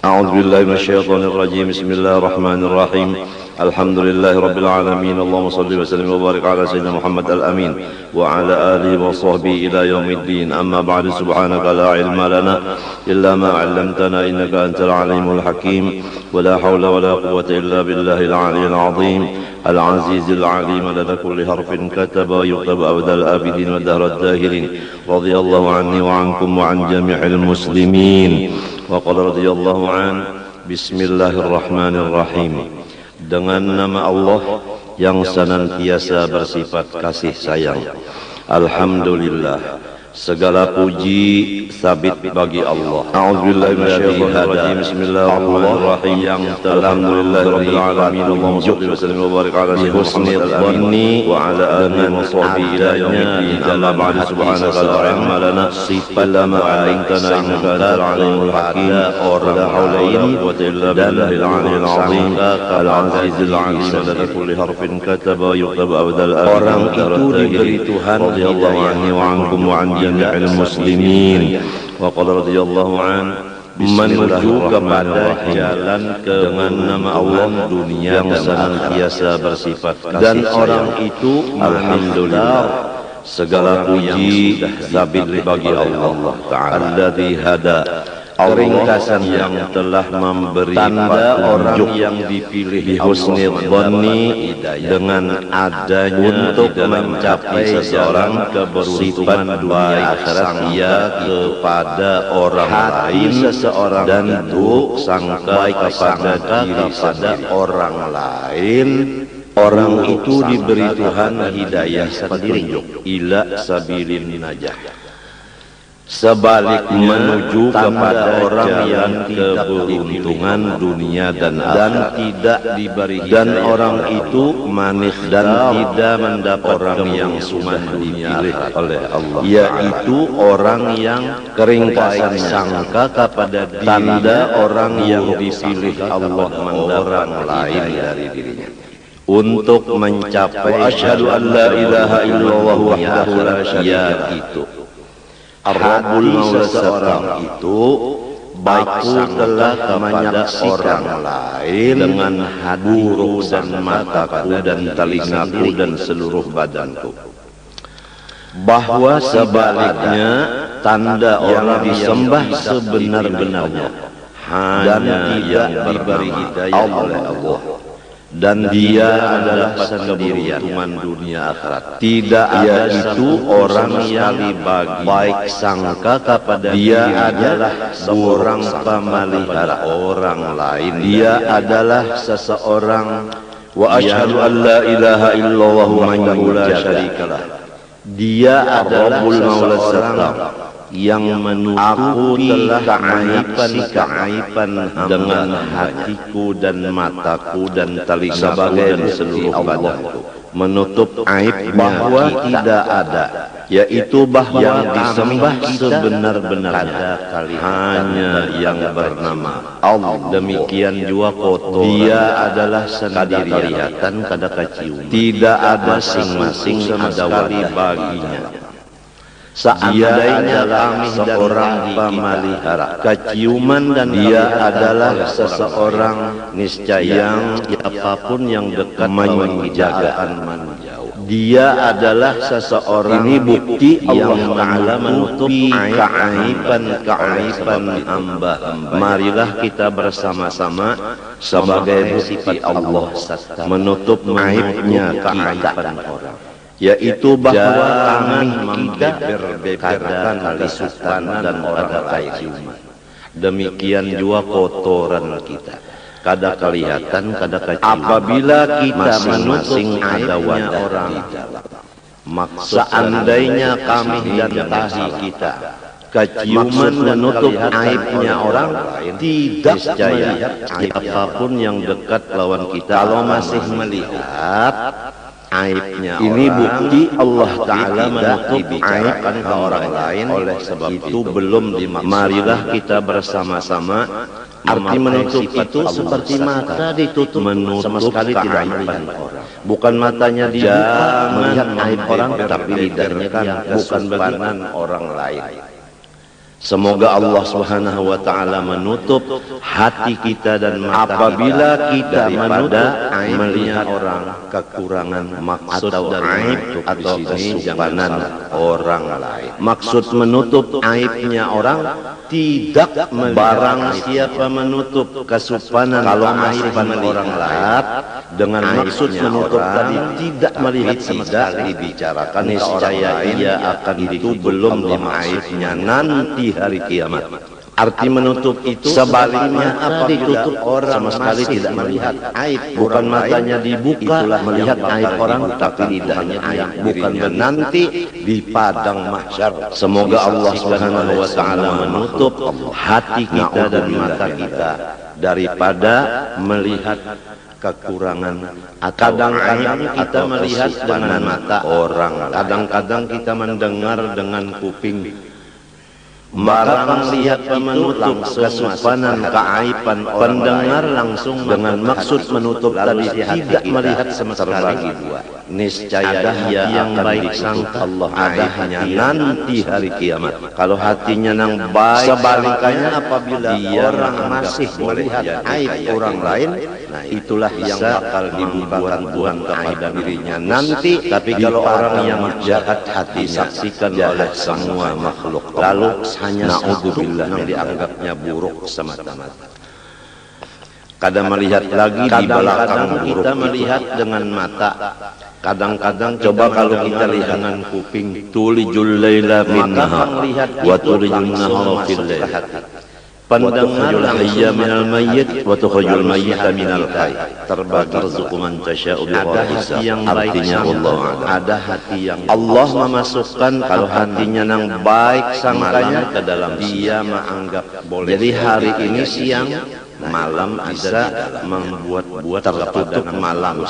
أعوذ بالله من الشيطان الرجيم. بسم الله الرحمن الرحيم. الحمد لله رب العالمين. اللهم صل وسلم وبارك على سيدنا محمد الأمين وعلى آله وصحبه إلى يوم الدين. أما بعد، سبحانك لا علم لنا إلا ما علمتنا إنك أنت العليم الحكيم. ولا حول ولا قوة إلا بالله العلي العظيم العزيز العليم. لدى كل حرف كتب ويكتب أبد الآبدين ودهر الداهرين. رضي الله عني وعنكم وعن جميع المسلمين. وقال رضي الله عنه. Bismillahirrahmanirrahim. Dengan nama Allah yang senantiasa bersifat kasih sayang. Alhamdulillah, segala puji sabit bagi Allah. A'udzubillahi minasyaitonir rajim. Bismillahirrahmanirrahim. Yang alhamdulillahirabbil alamin. Allahumma shalli wa sallim wa barik ala husnil dhanni wa ala alihi wa sahbihi ila yaumil din. Amma ba'du, subhanaka la ilma lana illa ma 'allamtana innaka antal alimul hakim. La haula wala quwwata illa billahil aliyyil azim al-azizil alim. Lada kulli harfin kataba yuktaba abdal orang itu diberi Tuhan radhiyallahu anhu wa ankum wa an jami'il muslimin. Wa qala radhiyallahu an, menuju kepada jalan dengan nama Allah dunia yang senantiasa bersifat kasih dan orang itu alhamdulillah segala puji sabit bagi Allah Ta'ala. Alladzi hada, ringkasan yang telah memberi tanda orang yang dipilih husnul dhanni dengan adanya untuk mencapai seseorang keberuntungan dunia akhirat ia kepada orang lain seseorang dan buruk sangka kepada diri sendiri orang lain. Orang itu diberi Tuhan hidayah petunjuk ila sabilin najah, sebalik menuju kepada orang yang keberuntungan dunia dan tidak diberi dan orang itu manis dan tidak mendapat orang yang cuma dipilih oleh Allah, yaitu orang yang keringkasan sangka kepada tanda orang yang dipilih Allah mendapat lain dari dirinya untuk mencapai asyhadu an la ilaha illallah wahdahu la syarika itu. Ar-Rabbul Maula seseorang itu baikku telah menyaksikan orang lain dengan hatiku dan mataku dan telingaku dan seluruh badanku, bahwa sebaliknya tanda orang disembah sebenar-benarnya hanya yang diberi hidayah oleh Allah, dan dia adalah sendirian dunia akhirat. Tidak ada itu orang yang baik sangka kepada dia adalah seorang pemelihara orang lain. Dia adalah seseorang wa asyhadu an la ilaha illallah wahdahu la syarikalah. Dia adalah seseorang yang menutupi keaiban dengan hatiku dan mataku dan telinga sebagai seluruh badanku, menutup aib bahwa tidak ada, yaitu bahwa yang disembah sebenar-benarnya hanya yang bernama Allah. Demikian juga kotor dia adalah sendiri kelihatan kada kecium, tidak ada masing-masing ada wadah baginya. Seandainya kami seorang pemelihara keciuman dan dia adalah seseorang niscaya apapun yang dekat menjagaan menjauh. Dia adalah seseorang, ini bukti Allah Ta'ala menutupi keaiban hamba. Marilah kita bersama-sama sebagai sifat Allah menutup aibnya keaiban orang, yaitu bahwa kami membeber-beberkan kesukaan dan kada keciuman. Demikian juga kotoran kita kada kelihatan, kada keciuman. Apabila kita masing-masing ada wadah orang di dalam, seandainya kami dan tahi kita keciuman menutup aibnya orang lain, tidak niscaya apapun yang dekat lawan kita kalau masih melihat aibnya ini orang, bukti Allah Ta'ala menutup aib ke orang lain. Oleh sebab itu belum marilah kita bersama-sama. Arti menutup itu seperti mata ditutup, menutup sama sekali tidak melihat orang. Bukan matanya dia melihat aib orang, tapi lidahnya kan bukan bagian orang lain. Semoga Allah Subhanahu wa taala menutup hati kita dan mata apabila kita menutup melihat orang kekurangan maksud atau aib atau kesupanan orang lain. Maksud menutup aibnya orang tidak barang siapa menutup kesupanan kalau aiban orang lain dengan maksud menutup tadi tidak melihat sama sekali dibicarakan, niscaya ia akan itu belum aibnya nanti hari kiamat. Arti menutup itu sebaliknya apa ditutup orang sama sekali tidak melihat aib, bukan matanya dibuka melihat aib orang tapi lidahnya aib, bukan menanti di padang mahsyar. Semoga Allah Subhanahu wa taala menutup hati kita dan mata kita daripada melihat kekurangan. Kadang-kadang kita melihat dengan mata orang, kadang-kadang kita mendengar dengan kuping. Barang lihat menutup kesupanan keaiban pendengar langsung dengan maksud menutup tadi tidak melihat sama sekali, niscaya ia yang baik sangka Allah adanya nanti hari kiamat. Kalau hatinya nang baik, sebaliknya apabila orang masih melihat aib orang lain, nah itulah yang bakal dibuang-buang kepada dirinya nanti. Tapi kalau orang yang jahat hati disaksikan oleh semua makhluk, lalu hanya naudzubillah yang dianggapnya buruk semata-mata. Kadang melihat lagi di belakang kita melihat dengan mata. Kadang-kadang coba kalau kita lihat dengan kuping, tulijul laila fin nahar wa tulijul nahara fil lail. Pendengar hayya minal mayyit wa tukhrijul mayyita minal hayy. Terbagi rezeki man tasya'u bi ghairi hisab. Artinya Allah ada hati yang Allah memasukkan kalau hatinya nang baik sangkanya ke dalam dia menganggap boleh. Jadi hari ini siang malam bisa membuat tertutup malam.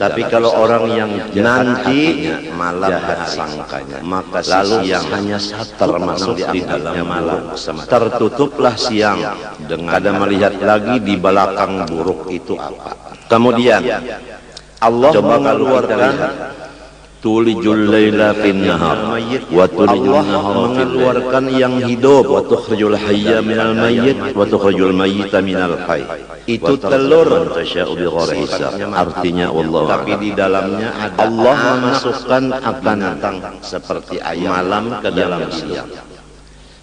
Tapi kalau orang yang nanti malam sangkanya, maka lalu yang hanya termasuk di dalamnya malam, tertutuplah siang dengan ada melihat lagi di belakang buruk itu apa. Kemudian Allah mengeluarkan tulijul laila fin nahar wa tulijul nahara mengeluarkan yang hidup wa tukhrijul hayya minal mayyit wa tukhrijul mayyita minal hayy. Itu telur tasya'u bi ghairi hisab. Artinya wallahu tapi di dalamnya ada Allah memasukkan akan datang seperti ayam malam ke dalam siang.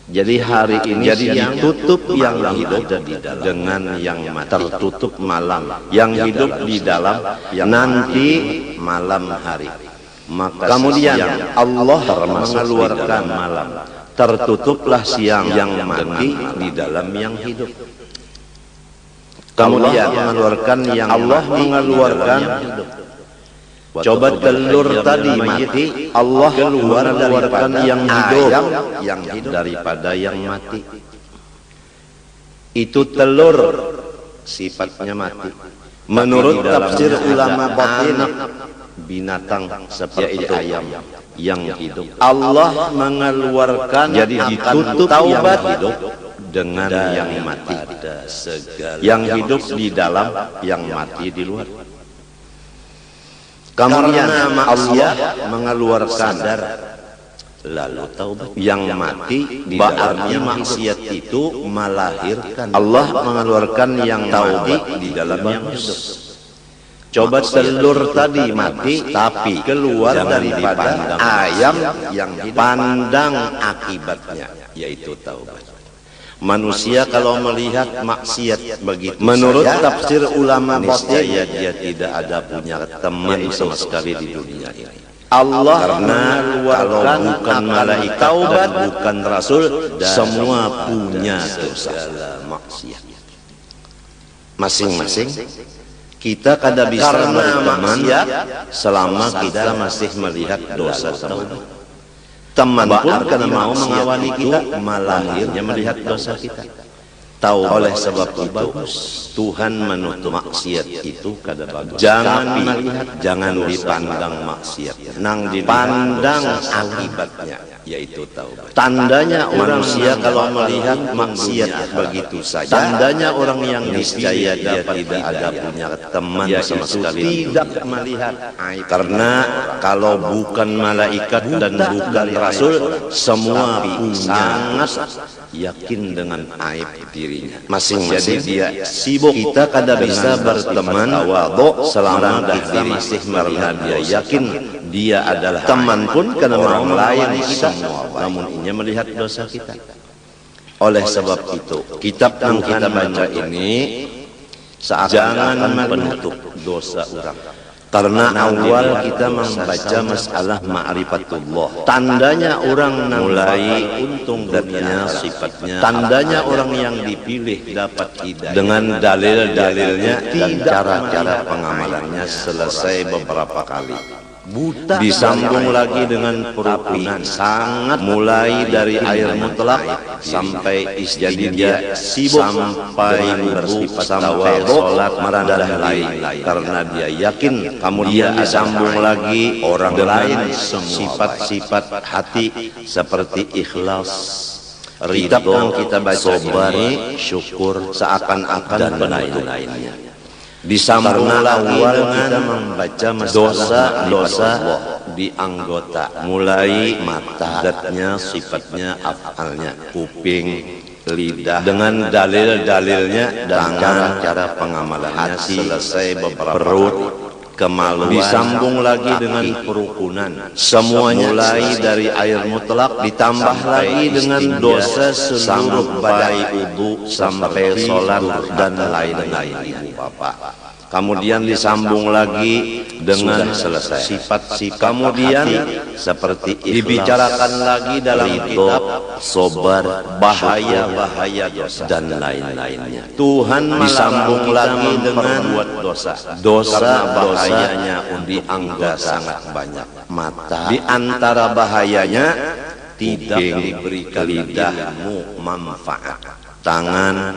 Jadi hari ini jadi ditutup yang hidup dengan yang mati, tertutup malam yang hidup di dalam nanti malam hari. Maka kemudian Allah mengeluarkan malam, tertutuplah siang yang mati di dalam yang hidup. Kemudian mengeluarkan yang Allah mengeluarkan coba telur tadi mati, Allah mengeluarkan yang hidup daripada yang mati. Itu telur sifatnya mati. Menurut tafsir ulama batin binatang seperti ayam yang hidup Allah mengeluarkan jadi ditutup taubat hidup dengan yang mati, yang hidup di dalam yang mati di luar. Kemudian Allah mengeluarkan lalu taubat yang mati di dalamnya maksiat itu melahirkan. Allah mengeluarkan yang taubat di dalam yang hidup. Coba telur tadi mati tapi keluar daripada ayam yang pandang akibatnya yaitu taubat. Manusia kalau melihat maksiat begitu, menurut tafsir ulama batin dia tidak ada punya teman sama sekali di dunia ini. Allah karena kalau bukan malaikat taubat bukan rasul semua punya dosa maksiat masing-masing. Kita kada bisa berteman selama kita masih melihat dosa teman. Teman pun kada mau mengawali kita, malah akhirnya melihat dosa kita. tahu. Oleh sebab itu Tuhan menutup maksiat itu kada bagus. Jangan melihat, jangan dipandang maksiat, nang dipandang akibatnya, yaitu taubat. Tandanya manusia kalau melihat maksiat begitu saja, tandanya orang yang niscaya dia tidak ada punya teman sama sekali, tidak melihat aib. Karena kalau bukan malaikat dan bukan rasul, semua sangat yakin dengan aib dirinya masing-masing. Dia sibuk, kita kada bisa berteman selama kita masih karena dia yakin dia adalah teman pun karena orang lain semua, namun ia melihat dosa kita. Oleh sebab itu kitab yang kita baca ini seakan-akan menutup dosa orang. Karena awal kita membaca masalah ma'rifatullah, tandanya orang mulai untung darinya sifatnya, tandanya orang yang dipilih dapat hidayah dengan dalil-dalilnya dan cara-cara pengamalannya. Selesai beberapa kali, buta disambung lagi dengan perukunan, sangat mulai dari air mutlak sampai jadi dia sibuk, sampai bersifat sampai sholat merendah lain, karena dia yakin. Kemudian disambung lagi orang lain, sifat-sifat hati seperti ikhlas, ridho yang kita baca ini, syukur, seakan-akan dan lain-lainnya. Disambung lagi kita membaca dosa-dosa di anggota, mulai mata, zatnya, sifatnya, afalnya, kuping, lidah, dengan dalil-dalilnya dan cara pengamalannya. Selesai beberapa perut, kemaluan, disambung lagi dengan kerukunan, semuanya mulai dari air mutlak ditambah lagi dengan dosa seluruh badan, wudu sampai sholat dan lain-lain, ibu bapak. Kemudian disambung lagi dengan selesai sifat-sifat, kemudian seperti dibicarakan lagi dalam kitab sobar, bahaya-bahaya dosa dan lain-lainnya. Tuhan disambung lagi dengan buat dosa bahayanya di anggota sangat banyak. Mata, di antara bahayanya tidak diberikan lidahmu manfaat, tangan,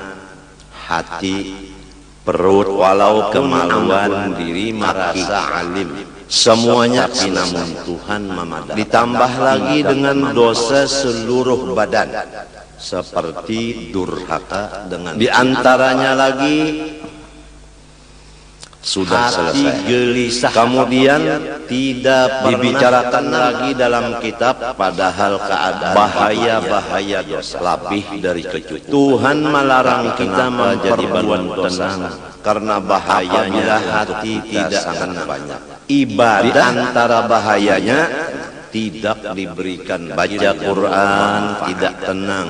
hati, perut, walau kemaluan diri merasa alim, semuanya tapi namun Tuhan memadai. Ditambah lagi dengan dosa seluruh badan seperti durhaka, dengan diantaranya lagi sudah selesai gelisah, kemudian tidak dibicarakan lagi dalam kitab, padahal keadaan bahaya-bahaya dosa lebih dari kecuali. Tuhan melarang kita menjadi berbuat tenang karena bahayanya hati tidak akan banyak. Ibadah di antara bahayanya tidak diberikan, baca Quran tidak tenang,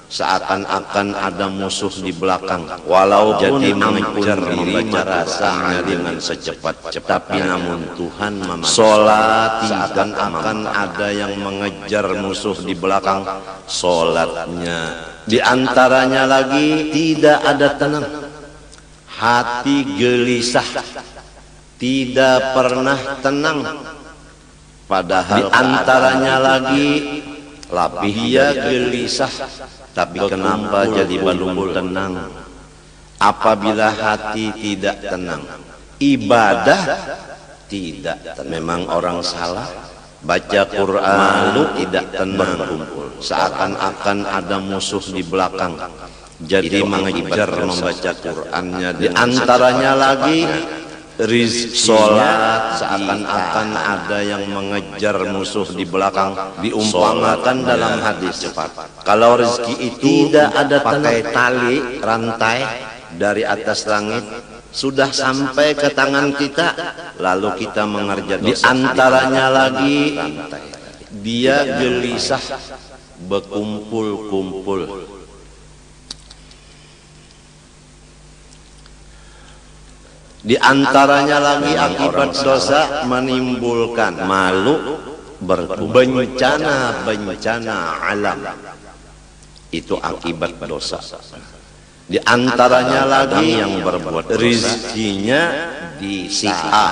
seakan-akan ada musuh di belakang, walau jadi mengejar membaca rasanya dengan secepat-cepat, tapi namun Tuhan sholat seakan-akan ada yang mengejar musuh di belakang sholatnya. Di antaranya lagi tidak ada tenang, hati gelisah, tidak pernah tenang, padahal di antaranya lagi lebih dia gelisah. Tapi kenapa jadi belum tenang? Apabila hati tidak tenang, ibadah tidak tenang. Memang orang salah, baca Quran tidak tenang, seakan-akan ada musuh di belakang, jadi mengejar membaca Qurannya. Di antaranya lagi rizki, sholat seakan-akan ada yang mengejar musuh di belakang. Diumpamakan dalam hadis cepat, kalau rezeki itu tidak ada pakai tali rantai dari atas langit sudah sampai ke tangan kita, lalu kita mengerjakan. Di antaranya lagi dia gelisah, berkumpul-kumpul. Di antaranya lagi akibat dosa menimbulkan malu, bencana alam, itu akibat dosa. Di antaranya lagi yang berbuat rezekinya disita,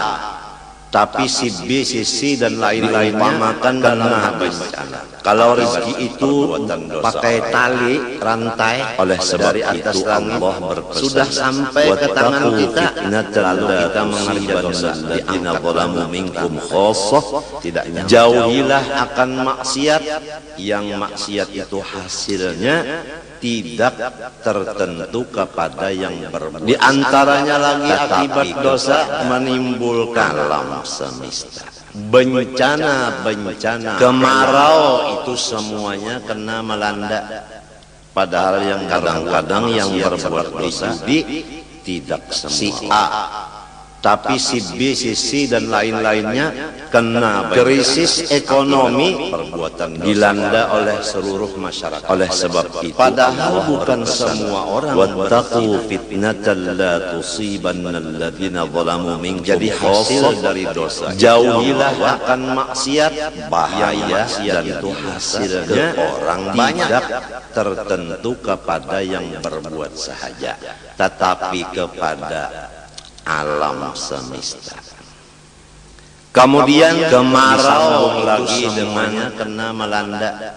tapi si B, si C dan lain-lainnya diumpamakan karena bencana. Kalau rezeki itu pakai tali rantai oleh sebab dari atas langit sudah sampai ke tangan kita, lalu kita mengerjakan dosa diangkat minkum khosoh, jauhilah akan maksiat yang maksiat itu hasilnya tidak tertentu kepada yang berbuat. Di antaranya lagi akibat dosa menimbulkan alam semesta, bencana, kemarau, itu semuanya kena melanda. Padahal yang kadang-kadang yang berbuat dosa tidak semua si A, tapi si B, si C dan lain-lainnya kena krisis ekonomi, perbuatan dilanda oleh seluruh masyarakat. Oleh sebab itu, padahal bukan semua orang. Wattaqu fitnatan la tusibanna alladziina zalamu minkum. Jadi hasil dari dosa, jauhilah akan maksiat, bahaya dan itu hasilnya orang tidak tertentu kepada yang berbuat sahaja, tetapi kepada alam semesta. Kemudian kemarau lagi dengan kena melanda,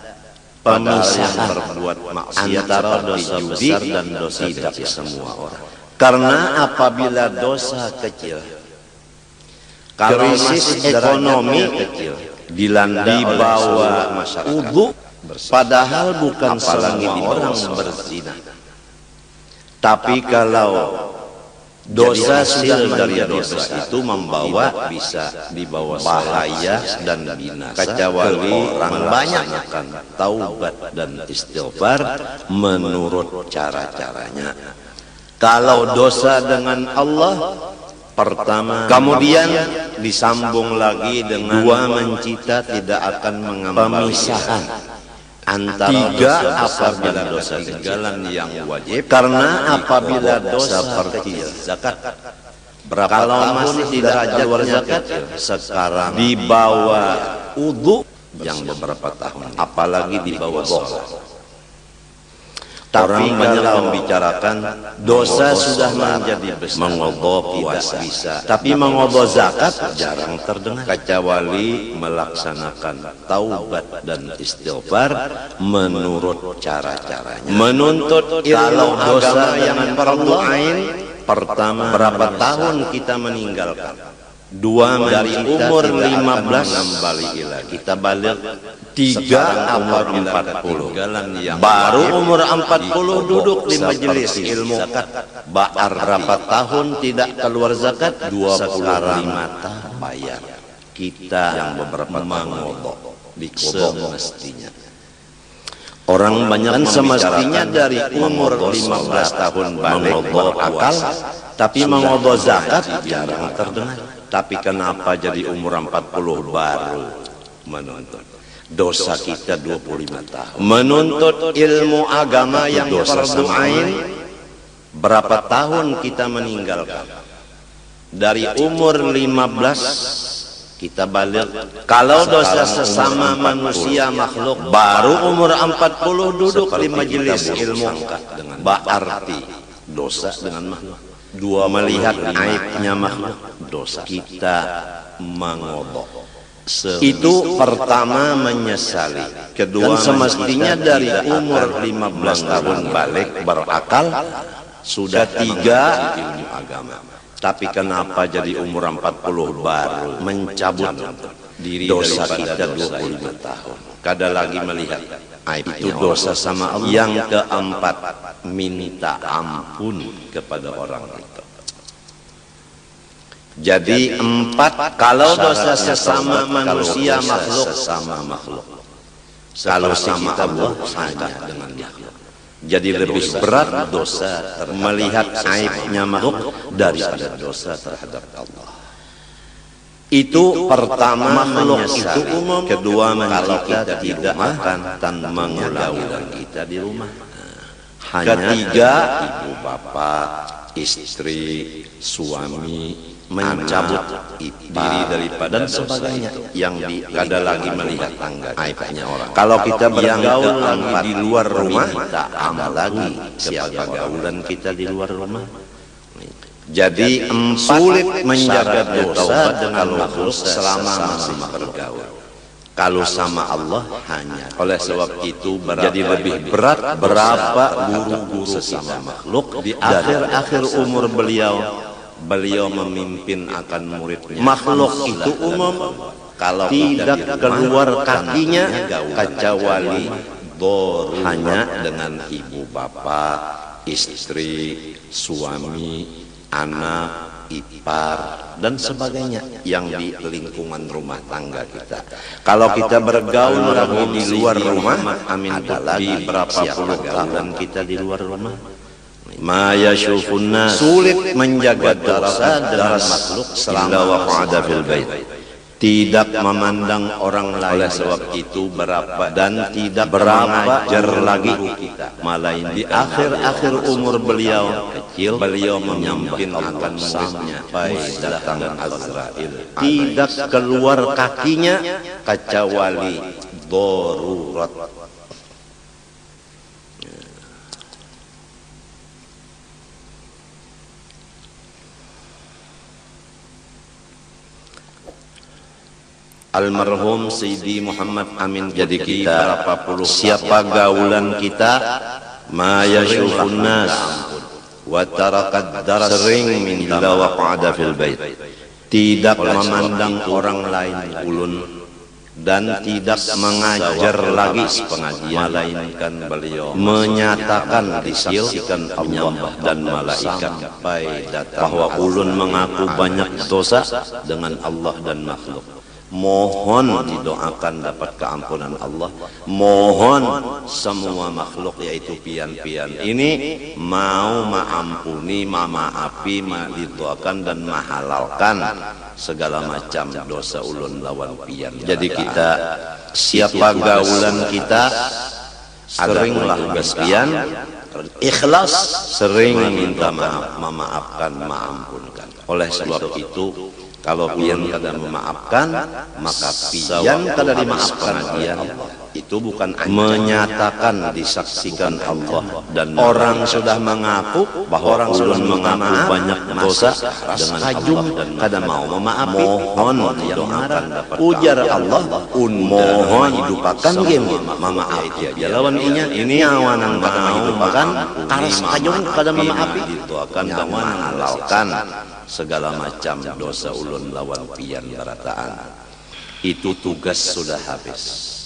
pemisahan berbuat maksiat antara dosa besar dan dosa tidak semua orang. Karena apabila dosa kecil, krisis ekonomi kecil, dilanda di bawah masyarakat, padahal bukan semua orang berzina. Tapi kalau dosa sudah dari dosa itu membawa, bisa dibawa bahaya dan binasa, kecuali orang banyakkan taubat dan istighfar menurut cara-caranya. Kalau dosa dengan Allah pertama, kemudian disambung lagi dengan dua, mencita tidak akan mengambil pemisahan antara tiga, apabila dosa tinggalan yang wajib, karena apabila dosa seperti zakat, kalau masih tidak keluar zakat, sekarang di bawah wudu yang beberapa tahun, apalagi di bawah sholat. Orang banyak membicarakan dosa sudah menjadi besar, mengodok tidak bisa, tapi mengodok zakat jarang terdengar, kecuali melaksanakan taubat dan istighfar menurut cara-caranya. Menuntut ilmu dosa yang fardu ain, pertama berapa tahun kita meninggalkan, dua dari umur 15 kita balik, tiga umur 40, baru umur 40 duduk di majelis ilmu, berapa tahun tidak keluar zakat, 25 tahun bayar. Kita yang beberapa mengodok di semestinya. Orang banyak kan semestinya dari umur 15 tahun balik berakal, tapi mengodok zakat jarang terdengar. Tapi kenapa jadi umur 40 baru menuntut? Dosa kita 25 tahun. Menuntut ilmu agama yang fardu ain, berapa tahun kita meninggalkan? Dari umur 15 kita balik. Kalau dosa sesama manusia makhluk, baru umur 40 duduk di majelis ilmu, berarti dosa dengan makhluk. Dua, melihat aibnya makhluk, dosa. Kita mengodok. Itu pertama menyesali. Kedua, dan semestinya dari umur 15 tahun balik berakal, sudah tiga ilmu agama. Tapi kenapa jadi umur 40 baru mencabut diri dosa kita 25 tahun? Kada lagi melihat aib itu dosa sama Allah. Yang keempat, minta ampun kepada orang itu. Jadi empat, kalau dosa sesama manusia makhluk, sesama makhluk. Kalau sama Allah hanya dengan makhluk. Jadi lebih berat dosa melihat aibnya makhluk daripada dosa terhadap Allah. Itu pertama menyesali. Itu umum. Kedua, kalau kita tidak makan dan mengulang kita di rumah. Ketiga, ibu bapak, istri, suami mencabut diri daripada dan sebagainya yang kada lagi melihat tangga aibnya orang. Kalau kita bergaul di luar rumah, tak amal lagi siapa gaulan kita di luar rumah. Jadi sulit menjaga dosa dengan makhluk selama masih bergaul. Kalau sama Allah hanya. Oleh sebab itu jadi lebih berat berapa guru-guru sesama makhluk di akhir-akhir umur beliau memimpin akan muridnya. Makhluk itu umum, kalau tidak keluar kakinya kecuali hanya dengan ibu bapak, istri, suami, anak, ipar dan sebagainya yang di lingkungan rumah tangga kita. Kalau kita bergaul lagi di luar rumah, adalah di berapa puluh tahun kita di luar rumah. Ma yashufun sulit menjaga dosa dalam makhluk selama waqa'ada fil bait. Tidak memandang orang lain. Oleh sebab itu tidak mengajar lagi kita. Malah di akhir-akhir umur beliau kecil, beliau memimpin akan sampai datang Azrail. Tidak keluar kakinya kecuali darurat. Almarhum Sayyidi Muhammad Amin. Jadi kita siapa gaulan kita, ma yashufun nas wa tarakat dar sering min waqa'ada fil bait. Tidak memandang orang lain ulun dan tidak mengajar lagi pengajian, melainkan beliau menyatakan disaksikan Allah dan malaikat bahwa ulun mengaku banyak dosa dengan Allah dan makhluk. Mohon didoakan dapat keampunan Allah. Mohon semua makhluk yaitu pian-pian ini mau maampuni, maafi, didoakan dan mahalalkan segala macam dosa ulun lawan pian. Jadi kita siapa gaulan kita seringlah bespian ikhlas, sering minta maaf, memaafkan, maampunkan. Oleh sebab itu kalau pian kada memaafkan, maka pian kada dimaafkan dia. Itu bukan menyatakan disaksikan Allah dan orang sudah mengaku bahwa orang sudah mengaku banyak dosa dengan kajum dan kada mau memaaf. Mohon didoakan dapat ujar Allah, mohon hidupakan game memaaf dia. Lawan ini awanang kada menghidupakan, taras kajum kada memaafi, didoakan dan menghalalkan segala macam dosa ulun lawan pian barataan. Itu tugas sudah habis.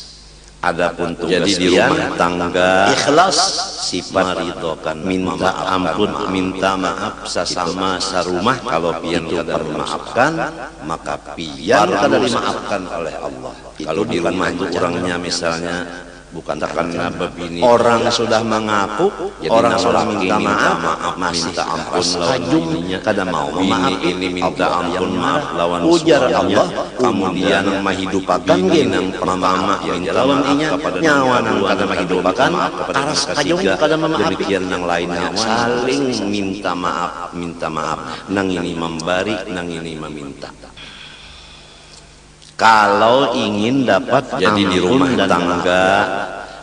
Adapun tugas di rumah tangga ikhlas, sifat meridokan, minta ampun, minta maaf sesama sarumah. Kalau pian kada memaafkan, maka pian kada dimaafkan oleh Allah. Kalau di rumah itu orangnya misalnya bukan karena begini, orang sudah mengaku, orang sudah minta maaf, minta ampun lawan kada mau memaaf, ini minta ampun maaf lawan ujar Allah, kemudian menghidupakan genang mama yang lawan inya nyawa nang kada menghidupakan, taras kajong kada memaaf. Demikian yang lainnya saling minta maaf, nang ini memberi, nang ini meminta. Kalau ingin dapat jadi di rumah tangga,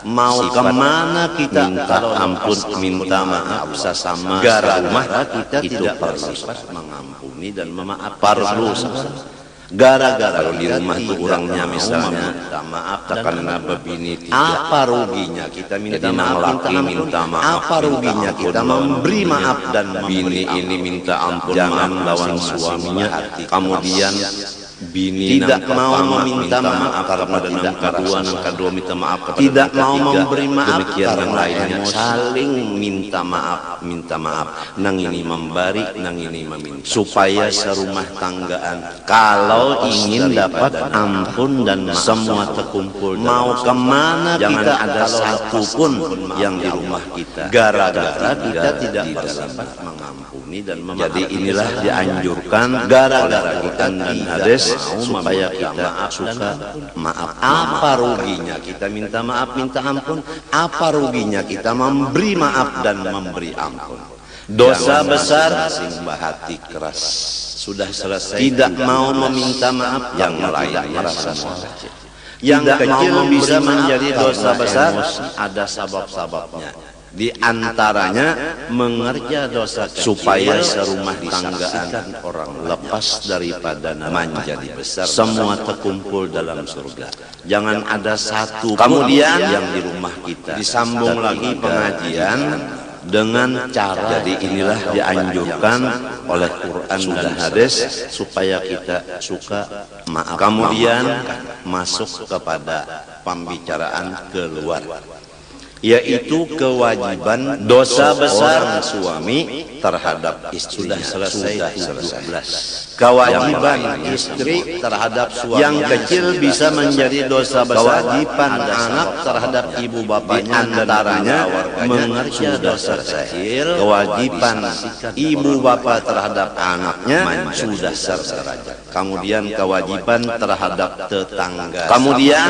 mau kemana kita minta ampun, minta maaf sesama rumah kita tidak bersifat mengampuni dan memaaf. Perlu gara-gara kalau di rumah itu orangnya misalnya maaf karena begini, apa ruginya kita minta maaf, apa ruginya kita memberi maaf dan bini ini minta ampun, jangan lawan suaminya kemudian bini tidak mau meminta maaf karena nang kedua minta maaf, tidak mau memberi maaf karena lainnya saling minta maaf, nang ini memberi, nang ini meminta, supaya serumah tanggaan kalau ingin dapat ampun dan semua terkumpul. Mau kemana kita, ada satu pun yang di rumah kita gara-gara kita tidak dapat mengampuni dan memaafkan. Jadi inilah dianjurkan gara-gara kita dan hadis supaya kita suka maaf. Apa ruginya kita minta maaf, minta ampun? Apa ruginya kita memberi maaf dan memberi ampun? Dosa besar sing bahati keras sudah selesai, tidak mau meminta maaf, yang lain merasa yang kecil bisa menjadi dosa besar, ada sabab-sababnya. Di antaranya mengerja dosa supaya serumah tanggaan orang lepas daripada menjadi besar, semua terkumpul dalam surga. Jangan ada satu kemudian yang di rumah kita. Disambung lagi pengajian dengan cara, jadi inilah dianjurkan oleh Quran dan hadis supaya kita suka maaf. Kemudian masuk kepada pembicaraan keluar, yaitu kewajiban dosa besar suami terhadap istri. Sudah selesai. Kewajiban istri terhadap suami yang kecil bisa menjadi dosa besar. Kewajiban anak terhadap ibu bapaknya antaranya mengerja dosa kecil. Kewajiban ibu bapak terhadap anaknya sudah selesai. Kemudian kewajiban terhadap tetangga. Kemudian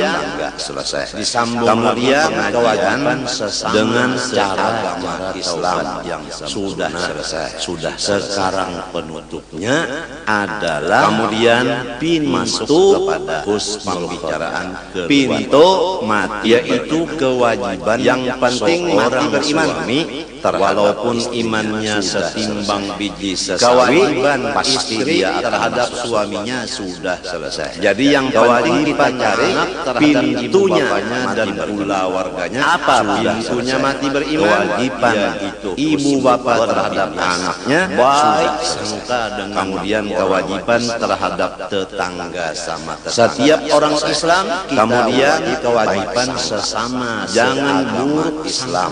selesai. Disambung kemudian kewajiban dengan cara agama Islam yang sudah selesai. Sekarang penutupnya adalah kemudian masuk kepada pembicaraan pintu mati, yaitu kewajiban yang penting orang beriman walaupun imannya setimbang biji sesawi, kewajiban pasti dia terhadap suaminya sudah selesai. Jadi yang penting kita cari pintunya dan pula warganya. Apa pintunya mati beriman? Kewajiban itu ibu bapak terhadap anaknya baik sangka, dan kemudian kewajiban terhadap tetangga sama tetangga. Setiap orang Islam kemudian kewajiban sesama, jangan buruk Islam.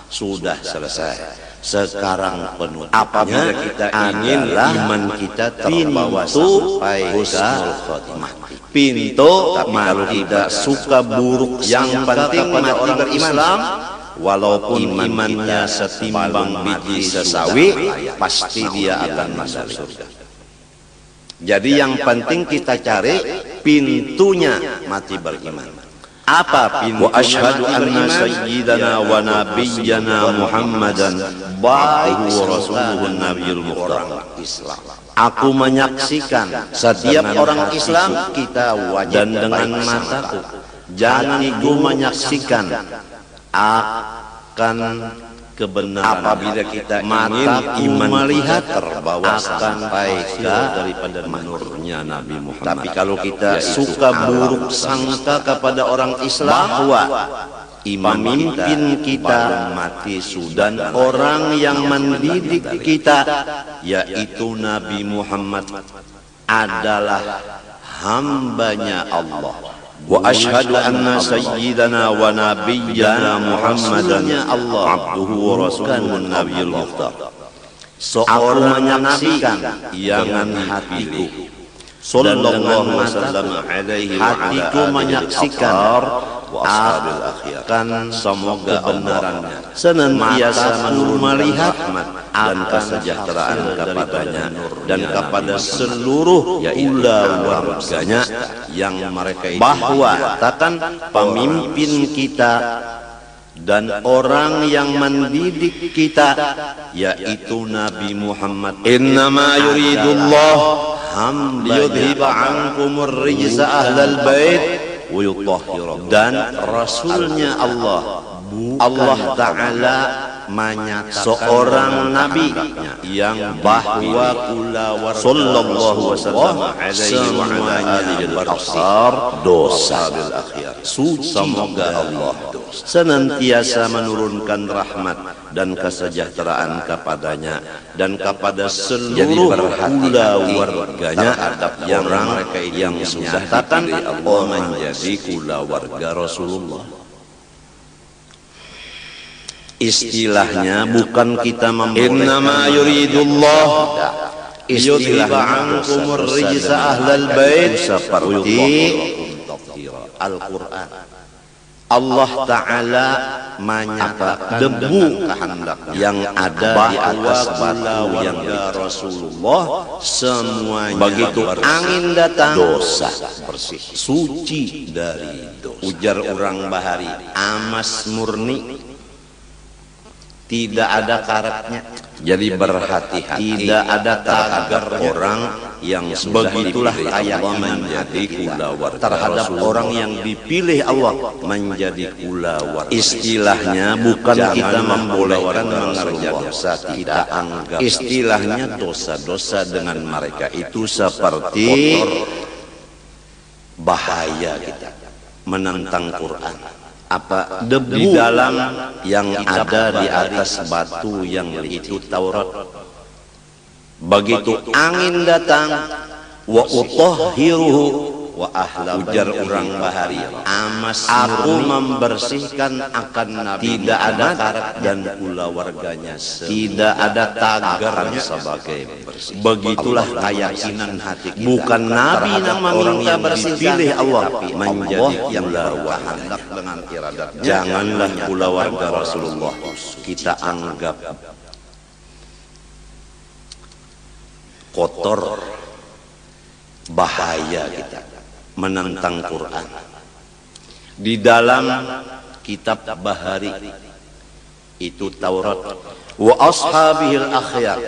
Sudah selesai. Sekarang penutupnya apabila kita ingin iman kita terbawa sampai husnul khotimah, pintu kalau tidak suka buruk, yang penting mati beriman. Walaupun imannya setimbang biji sesawi, pasti dia akan masuk surga. Jadi yang penting kita cari pintunya mati beriman. Apa pintu? Wa asyhadu anna sayyidana wa nabiyyana Muhammadan bahu rasuluhun nabiyul mukhtar. Aku menyaksikan setiap orang Islam kita wajib, dan dengan mataku jangan aku menyaksikan akan kebenaran. Apabila kita ingin iman melihat terbawa sampai daripada nurnya Nabi Muhammad. Tapi kalau kita suka buruk sangka kepada orang Islam bahwa pemimpin kita mati sudah, dan orang yang mendidik kita yaitu Nabi Muhammad adalah hambanya Allah. Wa asyhadu anna sayyidana wa nabiyyana Muhammadan abduhu wa rasuluhun nabiyul mukhtar. Seorang menyaksikan yangan hatiku sallallahu alaihi wa hatiku menyaksikan akan semoga kebenarannya senantiasa melihat dan kesejahteraan kepadanya dan kepada seluruh warganya yang mereka itu, bahwa takkan pemimpin kita dan orang yang mendidik kita yaitu Nabi Muhammad. Innama yuridullah liyudhiba ankumur rijsa ahlal bait wa yutahhirakum, dan Rasulnya Allah Ta'ala menyatakan seorang nabi yang bahwa sallallahu alaihi wa alihi wasallam dosa bil akhir suci. Semoga Allah senantiasa menurunkan rahmat dan kesejahteraan kepadanya dan kepada seluruh warganya yang mereka yang sudah dipilih Allah menjadi keluarga Rasulullah. Istilahnya bukan kita innama yuridullah liyudhiba ankumur rijsa ahlal bait, seperti Al-Quran. Allah Ta'ala menyatakan debu kehendaknya yang ada di atas batu yang Rasulullah semuanya begitu angin datang dosa bersih, suci dari dosa. Ujar orang Bahari, amas murni, tidak ada karatnya. Jadi berhati-hati, tidak ada agar orang yang begitulah ayatnya menjadi kulawarga terhadap orang yang dipilih Allah menjadi kulawarga. Istilahnya bukan kita membolehkan mengerjakan dosa, tidak anggap istilahnya dosa-dosa dengan mereka itu seperti bahaya kita menentang Quran. Apa debu di dalam yang ada di atas batu yang itu Taurat. Begitu angin datang, wa utahhiruhu wa ahla, ujar orang bahari, amas aku membersihkan akan Nabi, tidak ada karat dan kulawarganya, tidak ada tagarnya sebagai bersih. Begitulah keyakinan hati kita. Bukan Nabi yang meminta bersihkan Allah, tapi menjadi yang berkehendak dengan iradatnya. Janganlah kulawarga Rasulullah kita anggap kotor, bahaya kita menentang Quran. Di dalam kitab Bahari itu Taurat, wa ashabihil akhyar,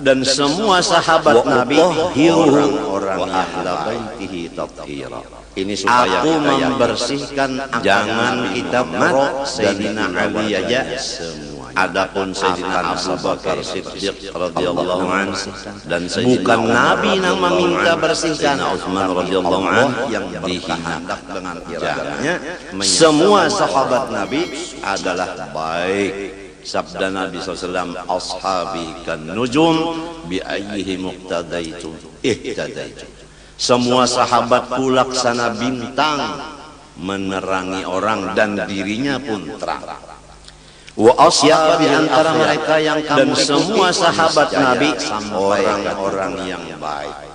dan semua sahabat Nabi orang-orang yang ahla baitihi tathira. Ini supaya aku membersihkan, jangan kita merok Sayyidina Ali aja semua. Adapun Sayyidina Abu Bakar Siddiq radhiyallahu anhu dan bukan Nabi yang meminta bersihkan, Utsman radhiyallahu anhu yang berkehendak dengan iradanya. Semua sahabat Nabi adalah baik. Sabda Nabi SAW, ashabi kan nujum bi ayyihi muqtadaitu ihtadaitu. Semua sahabat laksana bintang menerangi orang dan dirinya pun terang. Wa asya di antara mereka yang kamu dan semua sahabat Nabi orang-orang yang baik.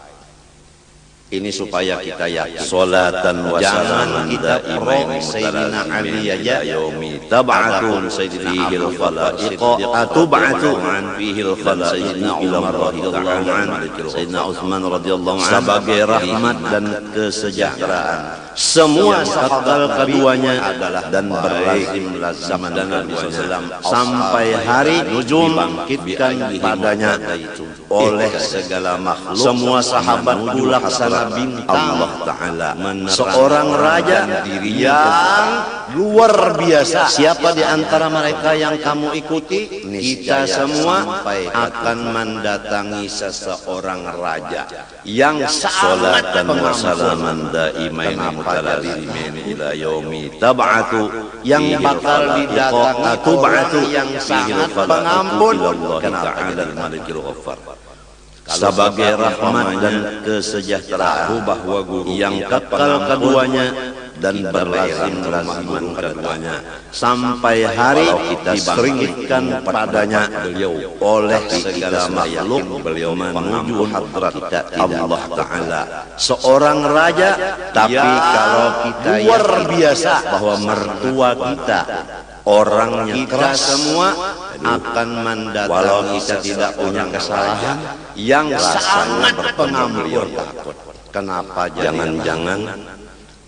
Ini supaya kita yakin. Salatan wa salaman kita imam Sayyidina Ali aja yaumi tab'atun Sayyidina Abu Falaiqa atub'atu fihi al-khalaiq Sayyidina Umar radhiyallahu anhu, Sayyidina Utsman radhiyallahu anhu sebagai rahmat dan kesejahteraan. Semua sahabat keduanya adalah dan berlazim zaman Nabi SAW sampai hari nujum dibangkitkan padanya oleh segala makhluk. Semua sahabat laksana bintang Allah Ta'ala, seorang raja yang luar biasa. Siapa di antara mereka yang kamu ikuti? Kita semua akan mendatangi seseorang raja yang sangat pengampun ila yaumi tab'atu, yang bakal didatangi orang yang sangat pengampun sebagai rahmat dan kesejahteraan, bahwa guru yang kekal keduanya dan berlazim guru keduanya sampai hari kita dibangkitkan padanya beliau oleh segala makhluk. Beliau menuju hadrat Allah Ta'ala, seorang raja, tapi kalau kita luar biasa bahwa mertua kita orangnya keras, semua akan mendatangi walau kita tidak punya kesalahan yang sangat pengampun. Kenapa jangan-jangan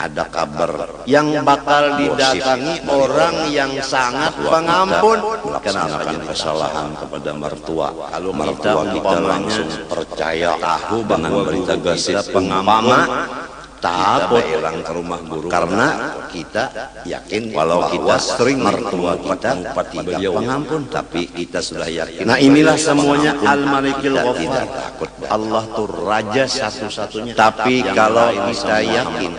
ada kabar yang bakal didatangi orang yang sangat pengampun melaksanakan kesalahan kepada mertua? Kalau mertua kita langsung percaya tahu dengan berita gosip pengampun, takut pulang ke rumah guru karena kita yakin walau kita sering mertua kita tidak pengampun, tapi kita sudah yakin. Nah inilah semuanya Al-Malikil Ghaffar. Allah tuh raja satu-satunya. Tapi kalau kita yakin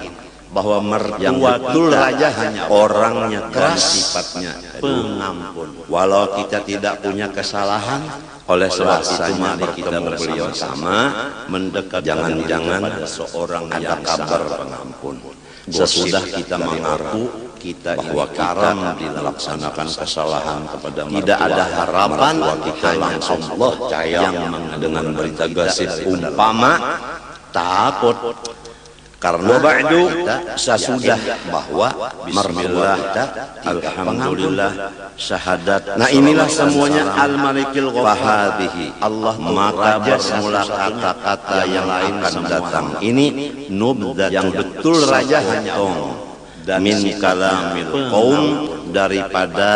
bahwa mertua betul raja hanya orangnya keras, sifatnya pengampun, walau kita tidak punya kesalahan, oleh sebab itu mari kita beliau sama mendekat. Jangan-jangan seorang ada kabar pengampun sesudah kita mengaku kita bahwa karam dilaksanakan kesalahan kepada mertua, tidak ada harapan kita langsung Allah yang dengan berita gosip umpama takut. Karena ba'du sesudah bahwa bismillah alhamdulillah syahadat. Nah inilah semuanya Al-Malikil Ghaffar. Allah maka bermula kata-kata yang akan datang ini nubdat yang betul raja hanya min kalamil qaum, daripada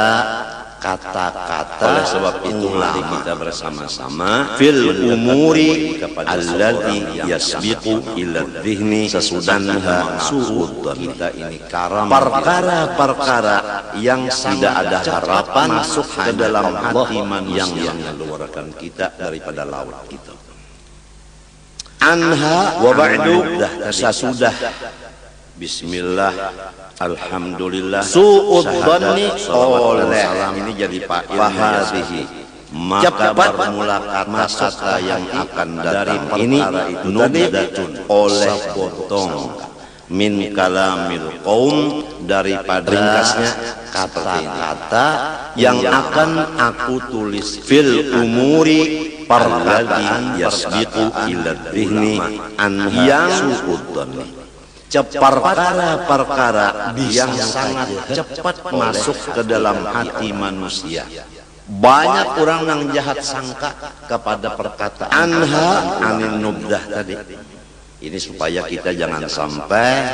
kata-kata. Oleh sebab itu mari kita bersama-sama fil umuri alladzi yasbiqu ila dzihni sesudanha su'udzan. Kita ini karam perkara-perkara yang tidak ada harapan masuk ke dalam hati manusia yang mengeluarkan kita daripada laut kita. Anha wa ba'du sesudah bismillah alhamdulillah su'udzanni oleh ini jadi fahadhihi maka bermula kata-kata yang akan datang ini nubdatun oleh potong min kalamil qaum daripada ringkasnya kata-kata yang akan aku tulis fil umuri parladhi yasbiqu ila dhihni yang su'udzanni perkara-perkara yang sangat cepat masuk ke dalam hati manusia. Banyak orang yang jahat sangka kepada perkataan anha anin nubdah tadi. Ini supaya kita jangan sampai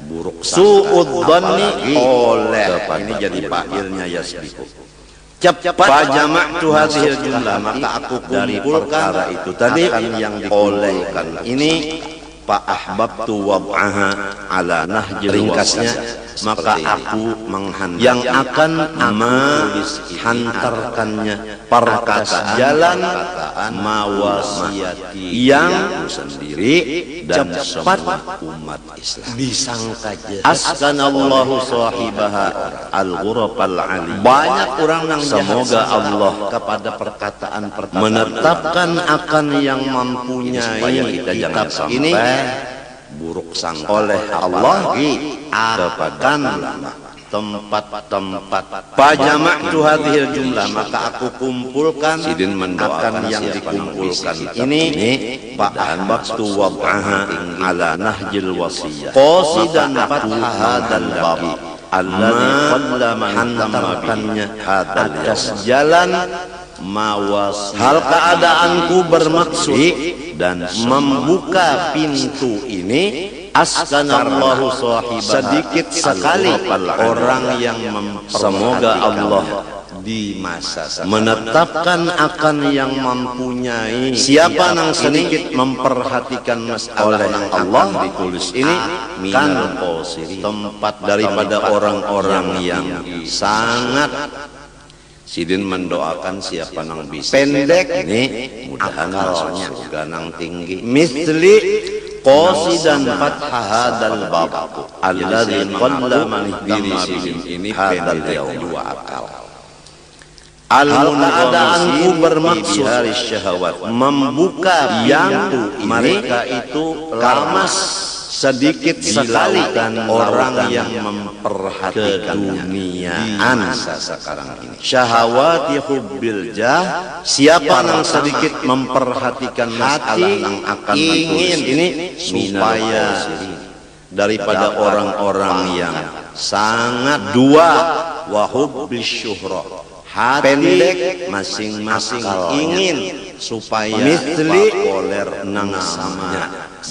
buruk sangka. Su'udzanni oleh ini jadi fa'ilnya yasbiqu. Cepat jama'tu hadhil jumlah maka aku kumpulkan itu tadi yang dikumpulkan ini fa ahbabtu wad'aha ala nahjil ringkasnya maka aku menghantar yang akan menghantarkannya perkataan jalan mawasiyati yang sendiri dan cepat umat Islam disangka askanallahu sahibaha al-ghurafal ali. Banyak orang yang semoga Allah kepada perkataan menetapkan akan yang mempunyai kitab ini buruk sangka oleh Allah kepada tempat-tempat pajama'tu hadhil jumlah maka aku kumpulkan Sidin akan yang dikumpulkan ini fa'ahbabtu wad'aha ala nahjil wasiyah qasidan fathaha dan babi alladhi qallama hantarkannya atas jalan mawas hal keadaanku bermaksud dan membuka pintu ini askanallahu sahibaha sedikit sekali orang yang semoga Allah di masa menetapkan akan yang mempunyai siapa yang sedikit memperhatikan masalah yang Allah ditulis ini kan tempat daripada orang-orang yang sangat. Sidin mendoakan siapa nang bisa pendek ini mudahan maksudnya surga nang tinggi misli qasidan fathaha dal bab alladzi qallama diri sidin ini pendek dua akal al-munadaanku bermaksud membuka pintu mereka itu lamas sedikit sekali dan orang yang memperhatikan duniaan sekarang ini syahwati hubbil jah siapa yang sedikit memperhatikan hati yang akan ingin ini supaya daripada orang-orang yang sangat dua wa hubbis syuhrah pendek masing-masing ingin supaya populer namanya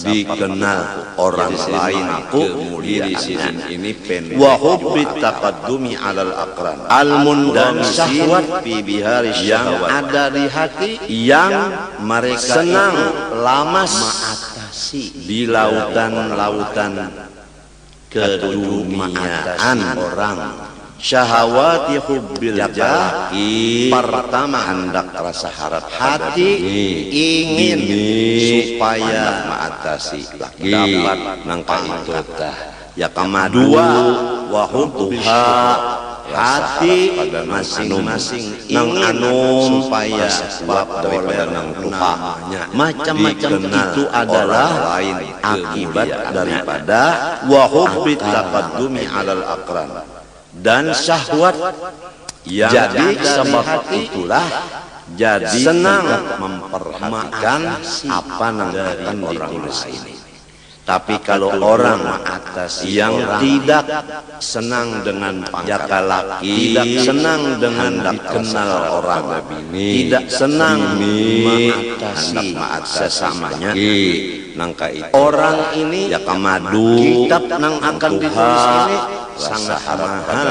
dikenal orang lain kemuliaan ini pendek wa hubbit taqaddumi alal aqran al-mundan syahwat fi bihari yang ada di hati yang mereka senang lamas mengatasi di lautan-lautan keduniaan orang syahwati hubbil jah pertama hendak rasa harap hati ingin supaya mengatasi dapat nangka itu ya kedua wa hubbuha hati masing-masing nang anum supaya sebab daripada nang tuhanya macam-macam itu adalah lain akibat daripada wa hubbit taqaddumi alal aqran dan syahwat yang jadi sebab itulah jadi senang memperhatikan apa yang akan ditulis ini. Tapi kalau orang yang tidak senang dengan jaka laki, tidak senang dengan dikenal orang, tidak senang mengatasi sesamanya, nangka itu orang ini jaka madu kitab nang akan ditulis ini sangat mahal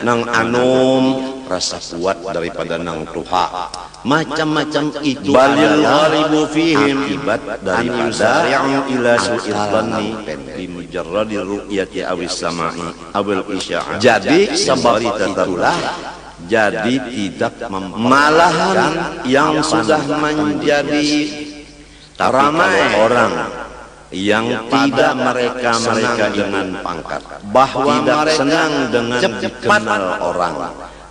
nang anum rasa kuat daripada nang tuha. Macam-macam itu balil ghalibu fihim akibat daripada ila su'idhanni bi mujarradi ru'yati awis sama'i awil isya'ah. Jadi sebab itulah jadi tidak malahan yang sudah menjadi ramai orang yang tidak mereka dengan pangkat, bahwa tidak senang dengan dikenal orang,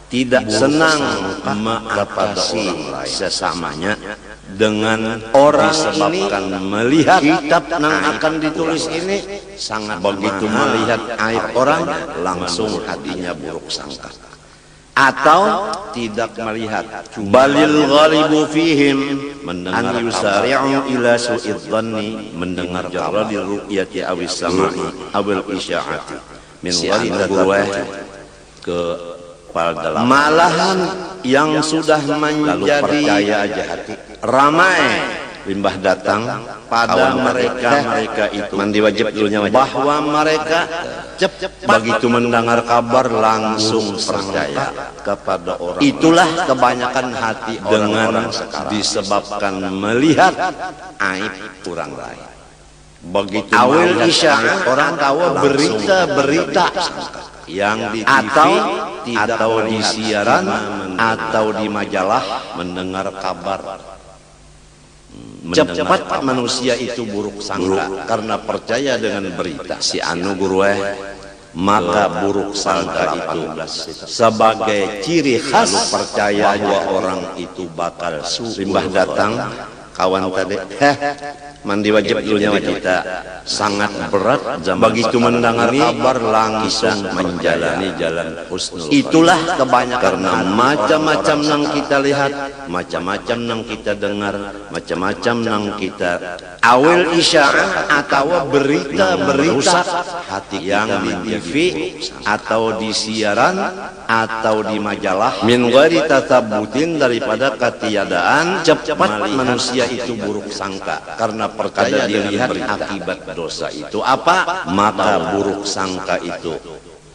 tidak senang mengatasi sesamanya dengan orang disebabkan ini melihat kitab yang akan ditulis ini sangat begitu melihat aib orang langsung hatinya buruk sangka, atau tidak melihat balil ghalibu fihim an yusari'u ila su'idhanni mendengar jaradi ru'yati awis sama'i awil isya'ati min ghalib ke malahan yang sudah menjadi ramai limbah datang pada mereka itu mandi wajib dulunya bahwa mereka cepat begitu mendengar kabar langsung percaya kepada orang. Itulah kebanyakan hati dengan disebabkan melihat aib orang lain. Begitu awil isya'ah orang tahu berita-berita yang di TV atau di siaran atau di majalah mendengar kabar, cepat manusia itu buruk sangka karena percaya dengan berita si anu guru maka buruk sangka itu sebagai ciri khas percaya bahwa orang itu bakal limbah datang kawan tadi mandi wajib dulunya kita sangat berat begitu mendengar kabar langsung menjalani jalan husnul. Itulah kebanyakan karena macam-macam yang kita lihat, macam-macam yang kita dengar, macam-macam yang kita awil isya'ah atau berita-berita hati yang di TV atau di siaran atau di majalah min ghairi tatabbutin daripada ketiadaan cepat manusia itu buruk sangka karena perkara dilihat akibat dosa itu apa, maka buruk sangka itu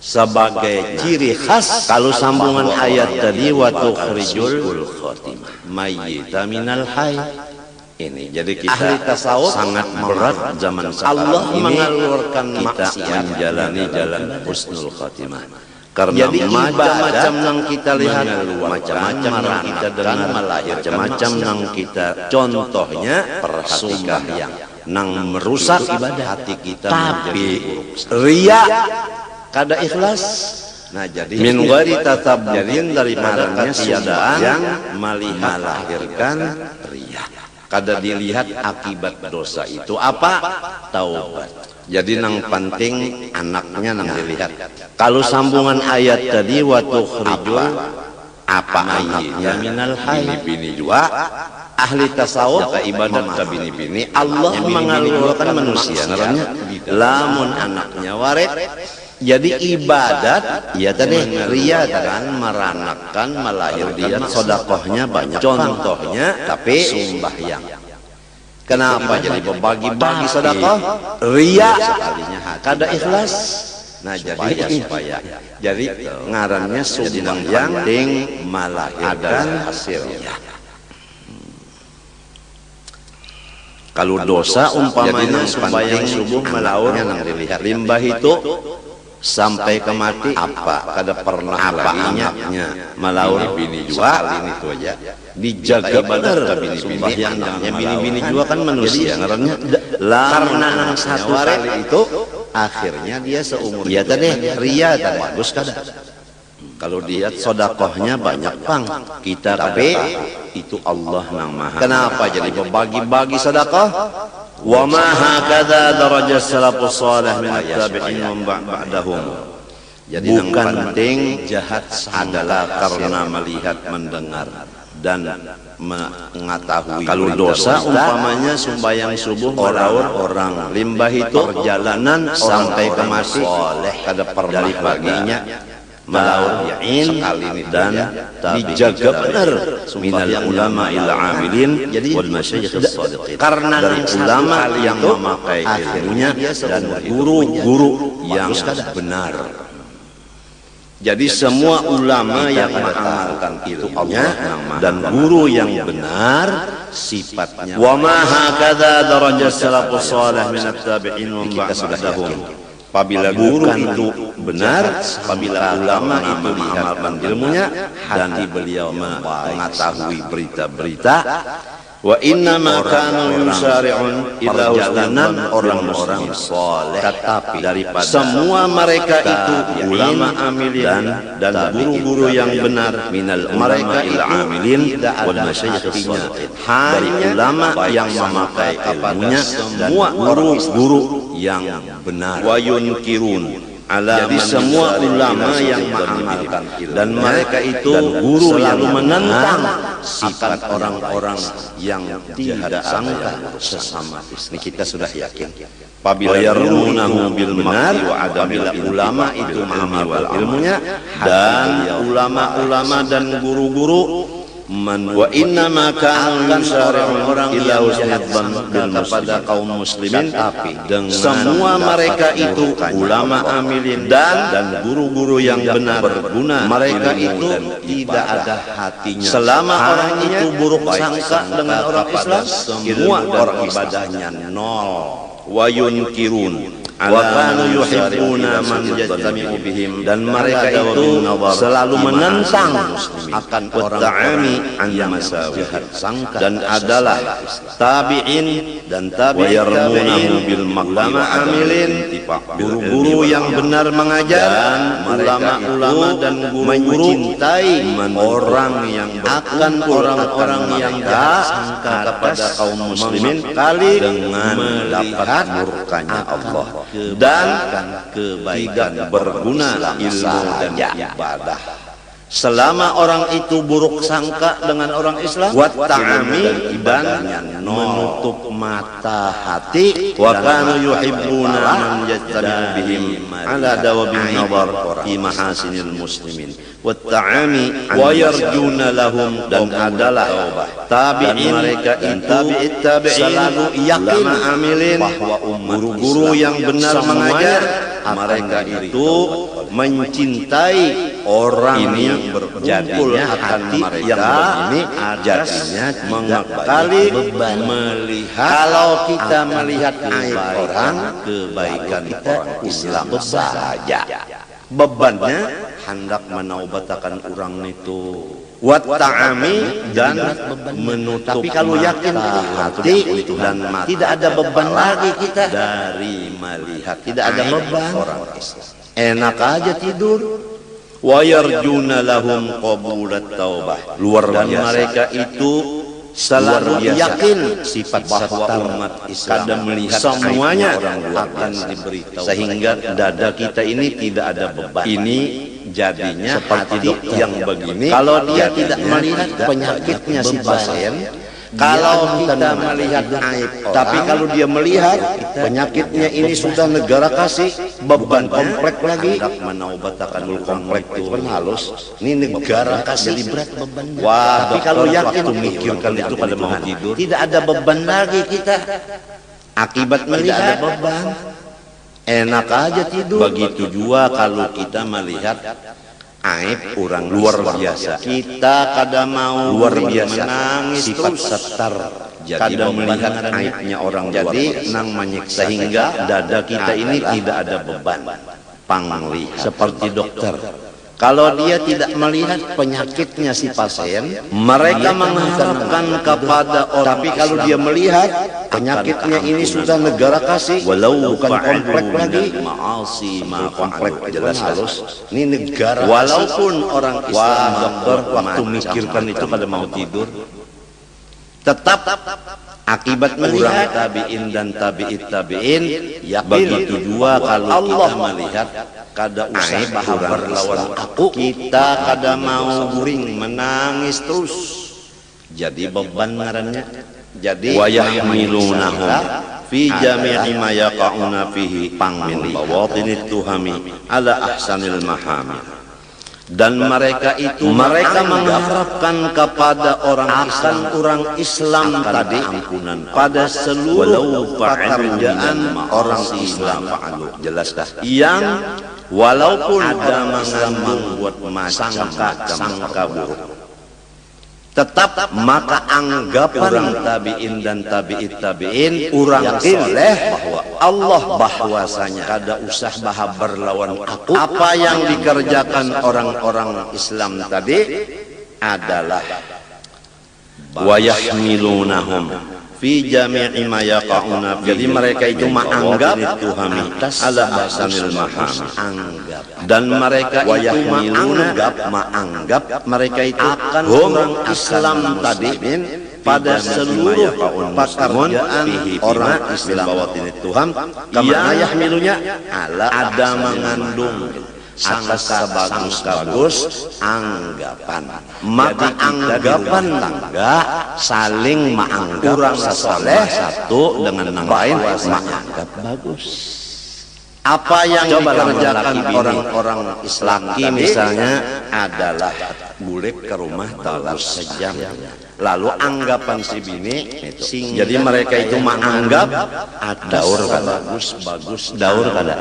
sebagai ciri khas. Kalau sambungan ayat tadi wa tukhrijul mayyita minal hayy, ini jadi kita ahli tasawuf sangat berat zaman sekarang Allah ini mengeluarkan kita menjalani jalan husnul khatimah. Karena jadi macam-macam yang kita lihat, macam-macam yang kita dengar, macam-macam yang kita contohnya perhatikan yang merusak ibadah hati kita, tapi riya kada ikhlas. Nah jadi min ghairi tatabburin daripada ketiadaan yang melahirkan riya. Kada dilihat akibat dosa itu apa? Taubat. Jadi nang penting anaknya nang dilihat. Kalau sambungan ayat tadi wa tukhrijul apa ayatnya minal hayy bini juga ahli tasawuf ke ibadat ke bini-bini Allah mengeluarkan manusia namanya lamun anaknya warid. Jadi ibadat ya tadi riya kan meranakan melahirkan sedekahnya banyak contohnya tapi sembahyang. Kenapa jadi berbagi-bagi sedekah? Riya kada ikhlas. Nah jadi supaya jadi ngarannya sembahyang ding melahirkan hasilnya. Kalau dosa umpamanya sembahyang subuh melaur limbah itu sampai ke mati apa kada pernah laginya melaur bini juga ini itu aja dijaga benar sembahyangnya bini-bini juga kan manusia ngarannya karena satu kali itu akhirnya dia seumur ya tadi riya tadi bagus kada kalau dia sedekahnya banyak pang kita tapi itu Allah yang maha. Kenapa jadi berbagi-bagi sedekah? Wa ma hakadha darajat salafus salih min at-tabi'in wa ba'dahum. Jadi bukan penting jahat adalah karena melihat, mendengar dan mengetahui. Kalau dosa umpamanya sembahyang subuh orang limbah itu perjalanan sampai ke mati kada pernah baginya melaur yain dan dijaga benar minal ulama ila amilin wal masyayikh as-sadiqin karena dari ulama yang memakai ilmunya dan guru-guru yang benar. Jadi semua ulama yang mengamalkan ilmunya dan guru yang benar sifatnya. Wa ma hakadha darajat salafus salih min at-tabi'in wa ba'dahum. Apabila guru itu benar, apabila ulama itu mengamalkan ilmunya dan beliau mengetahui berita-berita, wa inna ma kanu yusari'un ila husnan orang-orang saleh. Tetapi daripada semua mereka itu ulama amilin dan guru-guru yang benar, minal mereka itu amilin wal masyayikh salihin, hanya ulama yang memakai ilmunya, semua guru-guru yang benar. Wa yunkirun, jadi semua ulama yang mengamalkan dan mereka itu guru yang menentang sifat orang-orang yang tidak sangka sesama. Ini kita sudah yakin. Apabila yarmunahu bil benar, apabila ulama itu mengamalkan ilmunya dan ulama-ulama dan guru-guru wa inna ma kana yusari'un orang ila husnul kepada kaum muslimin, tapi dengan semua mereka itu ulama amilin dan guru-guru yang benar berguna, mereka itu tidak ada hatinya selama orang itu buruk sangka dengan orang Islam, semua orang ibadahnya nol. Wa yunkirun wa kanu yuhibbuna man yajtami'u bihim, dan mereka itu selalu menentang akan orang-orang yang masawihat sangka dan adalah tabi'in dan tabi'in bil ulama amilin, guru-guru yang benar mengajar, ulama-ulama dan guru-guru mencintai orang yang akan orang-orang yang jahat sangka kepada kaum muslimin kali dengan melihat murkanya Allah dan kebaikan berguna ilmu dan ibadah. Selama orang itu buruk sangka dengan orang Islam, wa ta'ami dan menutup mata hati, wa kanu yuhibbuna man yajtami'u bihim ala dawabin nazar fi mahasinil muslimin, wa ta'ami wa yarjuna lahum, dan adalah tabi'in mereka itu selalu yakin bahwa guru-guru yang benar mengajar, mereka itu mencintai orang ini yang berkumpul akan hati yang begini, jadinya mengakali melihat, kalau kita melihat aib orang, kebaikan orang Islam saja. Bebannya hendak menaubatakan orang itu, wa ta'ami dan menutup. Tapi kalau yakin hati dan mata, tidak ada beban lagi kita dari melihat, tidak ada beban orang Islam. Enak aja tidur. Wa yarjuna lahum qabulat taubah, luar biasa. Dan mereka itu selalu yakin sifat bahwa umat Islam melihat semuanya akan diberitahu, sehingga dada kita ini tidak ada beban. Ini jadinya seperti dokter yang begini, kalau dia tidak melihat penyakitnya si pasien, kalau kita melihat aib orang, tapi kalau dia melihat penyakitnya ini sudah negara kasih beban komplek lagi, menaubatakan komplek itu halus, ini negara kasih jadi berat bebannya. Wah, tapi kalau yakin memikirkan itu pada mau tidur, tidak ada beban lagi kita. Akibat melihat ada beban, enak aja tidur. Begitu juga kalau kita melihat aib orang luar biasa, kita kada mau luar biasa menangis sifat setar, kada melihat aibnya orang, jadi nang menyiksa, sehingga dada kita ini tidak ada beban panglihat. Seperti dokter, kalau dia tidak melihat penyakitnya si pasien, mereka mengharapkan kepada orang, tapi kalau dia melihat penyakitnya ini sudah negara kasih, walau bukan komplek lagi, komplek jelas halus, ini negara, walaupun orang Islam, dokter waktu mikirkan itu pada mau tidur, tetap akibat melihat tabi'in dan tabi'in, ya begitu juga kalau Allah melihat kada usah berlawan aku, kita kada mau guring menangis terus, jadi beban ngarannya. Jadi wa yahmilunahum fi jami'i ma yaqa'una fihi min bawatinit tuhami ala ahsanil mahami, dan mereka itu mereka mengharapkan kepada orang Islam tadi ampunan pada seluruh pekerjaan orang Islam, jelas dah, yang walaupun ada mengandung buat sangka buruk, tetap maka anggapan tabi'in dan tabi'in urang soleh bahwa Allah bahwasanya kada usah baha berlawan aku. Apa yang dikerjakan orang-orang Islam tadi adalah wa yahmilunahum fi jami'i ma yaqa'una. Jadi mereka itu menganggap Tuhami ala ahsanil maham, dan mereka itu menganggap mereka itu akan orang Islam tadi pada seluruh pekerjaan orang Islam bawatin Tuhan yang yahmilunya ada mengandung atas sebagus-bagus anggapan. Maka anggapan tangga saling menganggap orang soleh satu dengan yang lain menganggap bagus. Apa yang dikerjakan orang-orang Islam misalnya adalah bulik ke rumah dalam sejam, lalu anggapan si bini jadi mereka itu menganggap daur bagus daur kada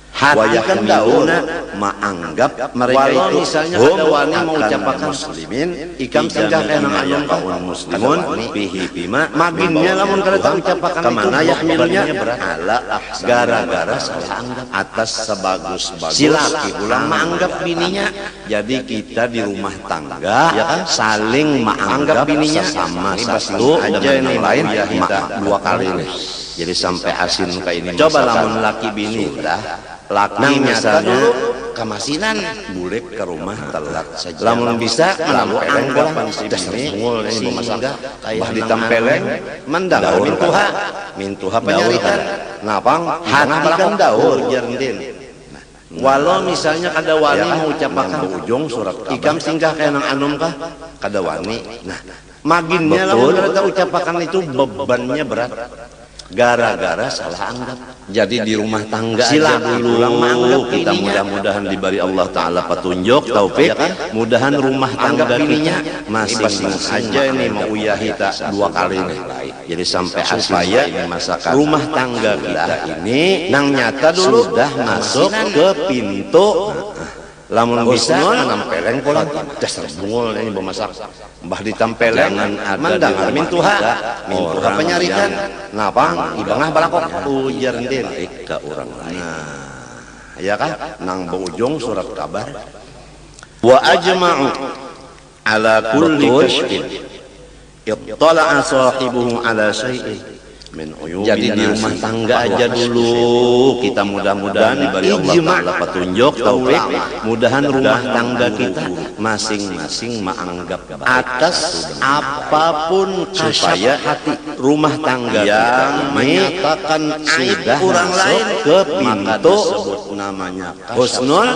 hati kan dauna menganggap mereka itu misalnya ada wani mau ucapakan muslimin ikam singgah kena ayam kaum muslimun pihi pima maginnya lamun kada tahu ucapakan kemana yahmilnya ala gara-gara salah anggap atas sebagus-bagus silaki ulang menganggap bininya. Jadi kita di rumah tangga ya kan saling menganggap bininya sama satu aja yang lain dua kali nih. Jadi sampai asin kayak ini. Coba lamun laki bini sudah laki misalnya kemasinan bulik ke rumah telat saja. Lamun bisa lalu anggapan si bini sehingga bah ditempeleng mendang mintuha penyarikan napang hati kan daur jerndin. Walau misalnya kada wani mau ucapakan ujung surat ikam singgah kaya nang anum kah kada wani. Nah maginnya lamun kada ucapakan itu bebannya berat gara-gara salah anggap. Jadi di rumah tangga aja dulu kita mudah-mudahan diberi Allah Ta'ala petunjuk taufik, mudahan rumah tangga kita masing-masing aja ini mau uyahita dua kali nih. Jadi sampai supaya masakan rumah tangga kita ini nang nyata dulu sudah masuk ke pintu. Lamun bisa nampeleng pola dasar bungul ini bemasak mbah ditampeleng mendang mintuha penyarikan napang ibangah balakok ujar ndin ke orang lain. Ya kan nang beujung surat kabar wa ajma'u ala kulli kashfin ittala'a sahibuhu ala syai'in. Jadi di rumah tangga aja dulu kita mudah-mudahan diberi Allah Ta'ala petunjuk taufik, mudahan rumah tangga kita masing-masing menganggap atas apapun supaya hati rumah tangga yang menyatakan aib orang lain ke pintu namanya husnul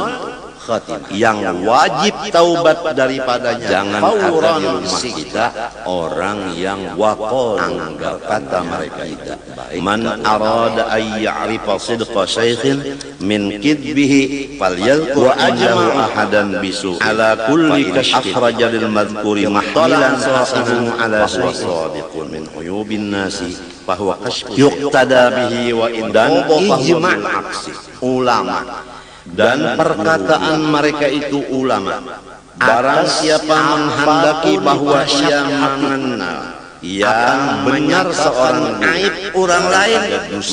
khatimah yang wajib taubat daripadanya. Jangan ada di rumah kita orang yang waqor anggap kata mereka itu man arada ay ya'rifa sidqa shaykhin min kidbihi falyadhkur ajma ahadan bisu ala kulli kashf akhraja lil madhkuri mahtalan sahibu ala sadiqun min uyubin nasi bahwa kashf yuqtada bihi wa indan ijma' aksi ulama dan perkataan mereka itu ulama. Barang siapa menghendaki bahwa ia mengenal yang benar seorang aib orang lain,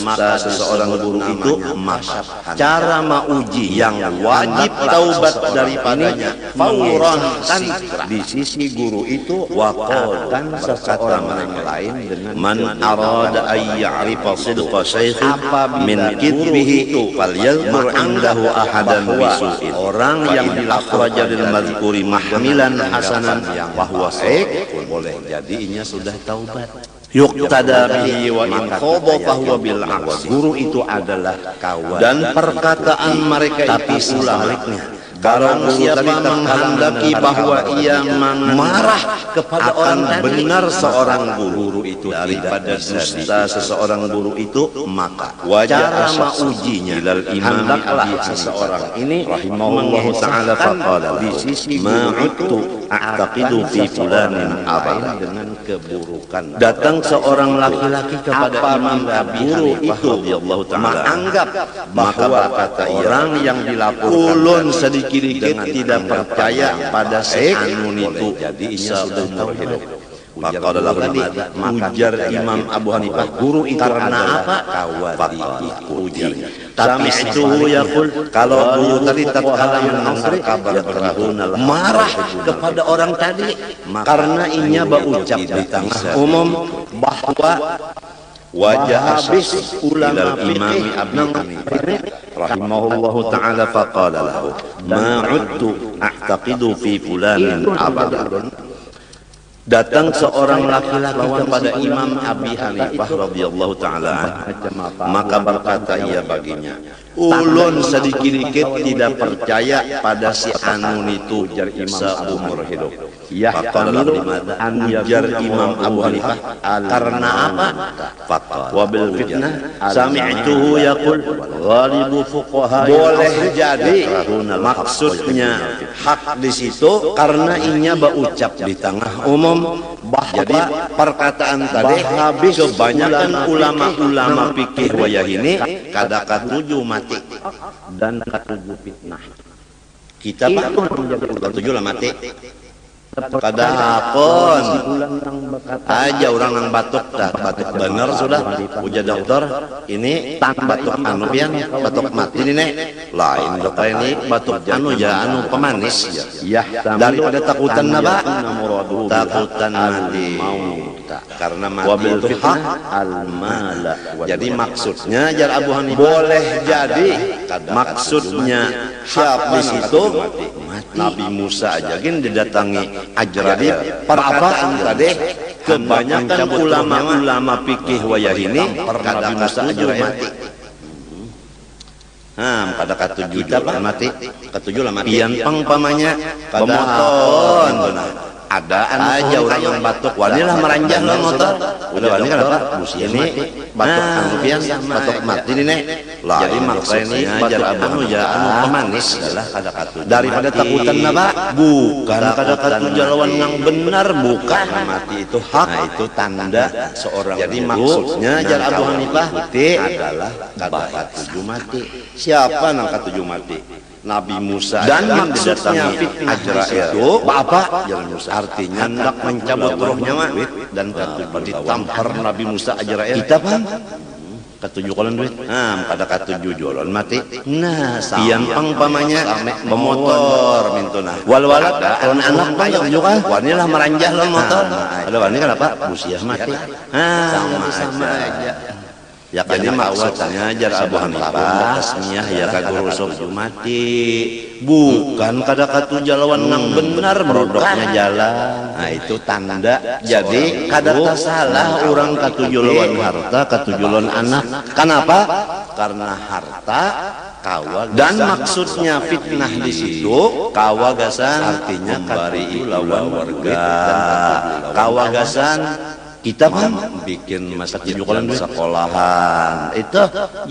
maka seseorang guru itu maka cara mauji yang wajib taubat daripadanya fauran kan di sisi guru itu waqal kan seseorang lain dengan man arada ay ya'rifa sidqa syaikhin min kidbihi falyadhkur indahu ahadan bisu'in. Orang yang dilakhraja lil madhkuri mahmilan hasanan bahwa syaikh boleh jadinya sudah taubat yuqtada bihi wa in khaba fahuwa bil aks. Guru itu adalah kawan dan perkataan mereka tapi sebaliknya Barang siapa menghendaki bahwa ia marah kepada orang benar seorang guru itu daripada dusta seseorang guru itu, maka cara maujinya hendaklah seseorang ini rahimahullah taala faqala di sisi ma'udtu a'taqidu fi fulanin abada, dengan keburukan datang seorang laki-laki kepada Imam guru itu radhiyallahu taala menganggap maka berkata orang yang dilaporkan sedikit tidak percaya pada si anu itu jadi seumur hidup. Maka adalah ujar Imam Abu Hanifah guru itu karena apa? Diikuti. Tapi itu yaqul, kalau guru tadi tatkala mendengar kabar marah kepada orang tadi karena inya berucap di tengah umum bahwa wajah habis ulama Imam Abi Hanifah rahimahullahu taala faqala lahu ma'udtu a'taqidu fi fulanin abada. Datang seorang laki-laki kepada Imam Abi Hanifah radhiyallahu taala, maka berkata ia baginya, ulun sedikit tidak percaya pada si anu itu seumur hidup. Ujar Imam Abu Hanifah karena apa? Wabil fitnah sami'tuhu yaqul ghalibu fuqaha. Boleh jadi maksudnya hak di situ karena inya berucap di tengah umum. Jadi perkataan tadi habis kebanyakan ulama-ulama fikih wayah ini kada katuju mati dan katuju fitnah. Kita pak katuju lah mati. Kada hakon aja orang nang batuk dah batuk bener sudah ujar dokter ini batuk anu pian batuk mati ini nek lain dokter ini batuk anu ya anu pemanis ya daripada takutan naba takutan mati karena mati itu hak al-mala. Jadi maksudnya jar Abu Hanifah boleh jadi maksudnya hak di situ Nabi Musa aja gin didatangi Ajradib perkataan tadi kebanyakan ulama-ulama fikih wayah ini Nabi Musa aja mati. Pada katujuh mati, katujuh lah mati. Pian pangpamanya pemoton. Ada aja orang yang batuk, wanilah meranjang lah motor. Udah wani kan apa? Busia ini batuk anu pian, batuk mati ini nek. Jadi maksudnya batuk anu ya anu pemanis adalah kada katujuh. Daripada takutan napa? Bukan kada katujuh lawan yang benar, bukan. Mati itu hak. Nah itu tanda seorang. Jadi maksudnya jar Abu Hanifah adalah kada katujuh mati. Siapa nang katujuh mati? Nabi Musa dan maksudnya fitnah itu apa? Artinya hendak mencabut rohnya mah dan ditampar Nabi Musa Ajrail. Kita pan katujuh kolon duit. Pada katujuh jolon mati. Nah, pian pangpamanya pemotor mintuna. Wal-walat kolon anak pang katujuh kan. Wanilah meranjah lon motor. Ada wani kan apa? Busiah mati. Sama aja. Ya jadi maksudnya jar Abu Hanifah tasmiyah ya kaguru sofu mati bukan kada katujuh lawan nang benar brodoknya jalan. Nah itu tanda. Jadi kada salah orang katujuh lawan harta katujuh lawan anak. Kenapa? Karena harta kawa dan maksudnya fitnah di situ kawagasan artinya kembali lawan warga kawagasan. Kita kan bikin masjid sekolahan itu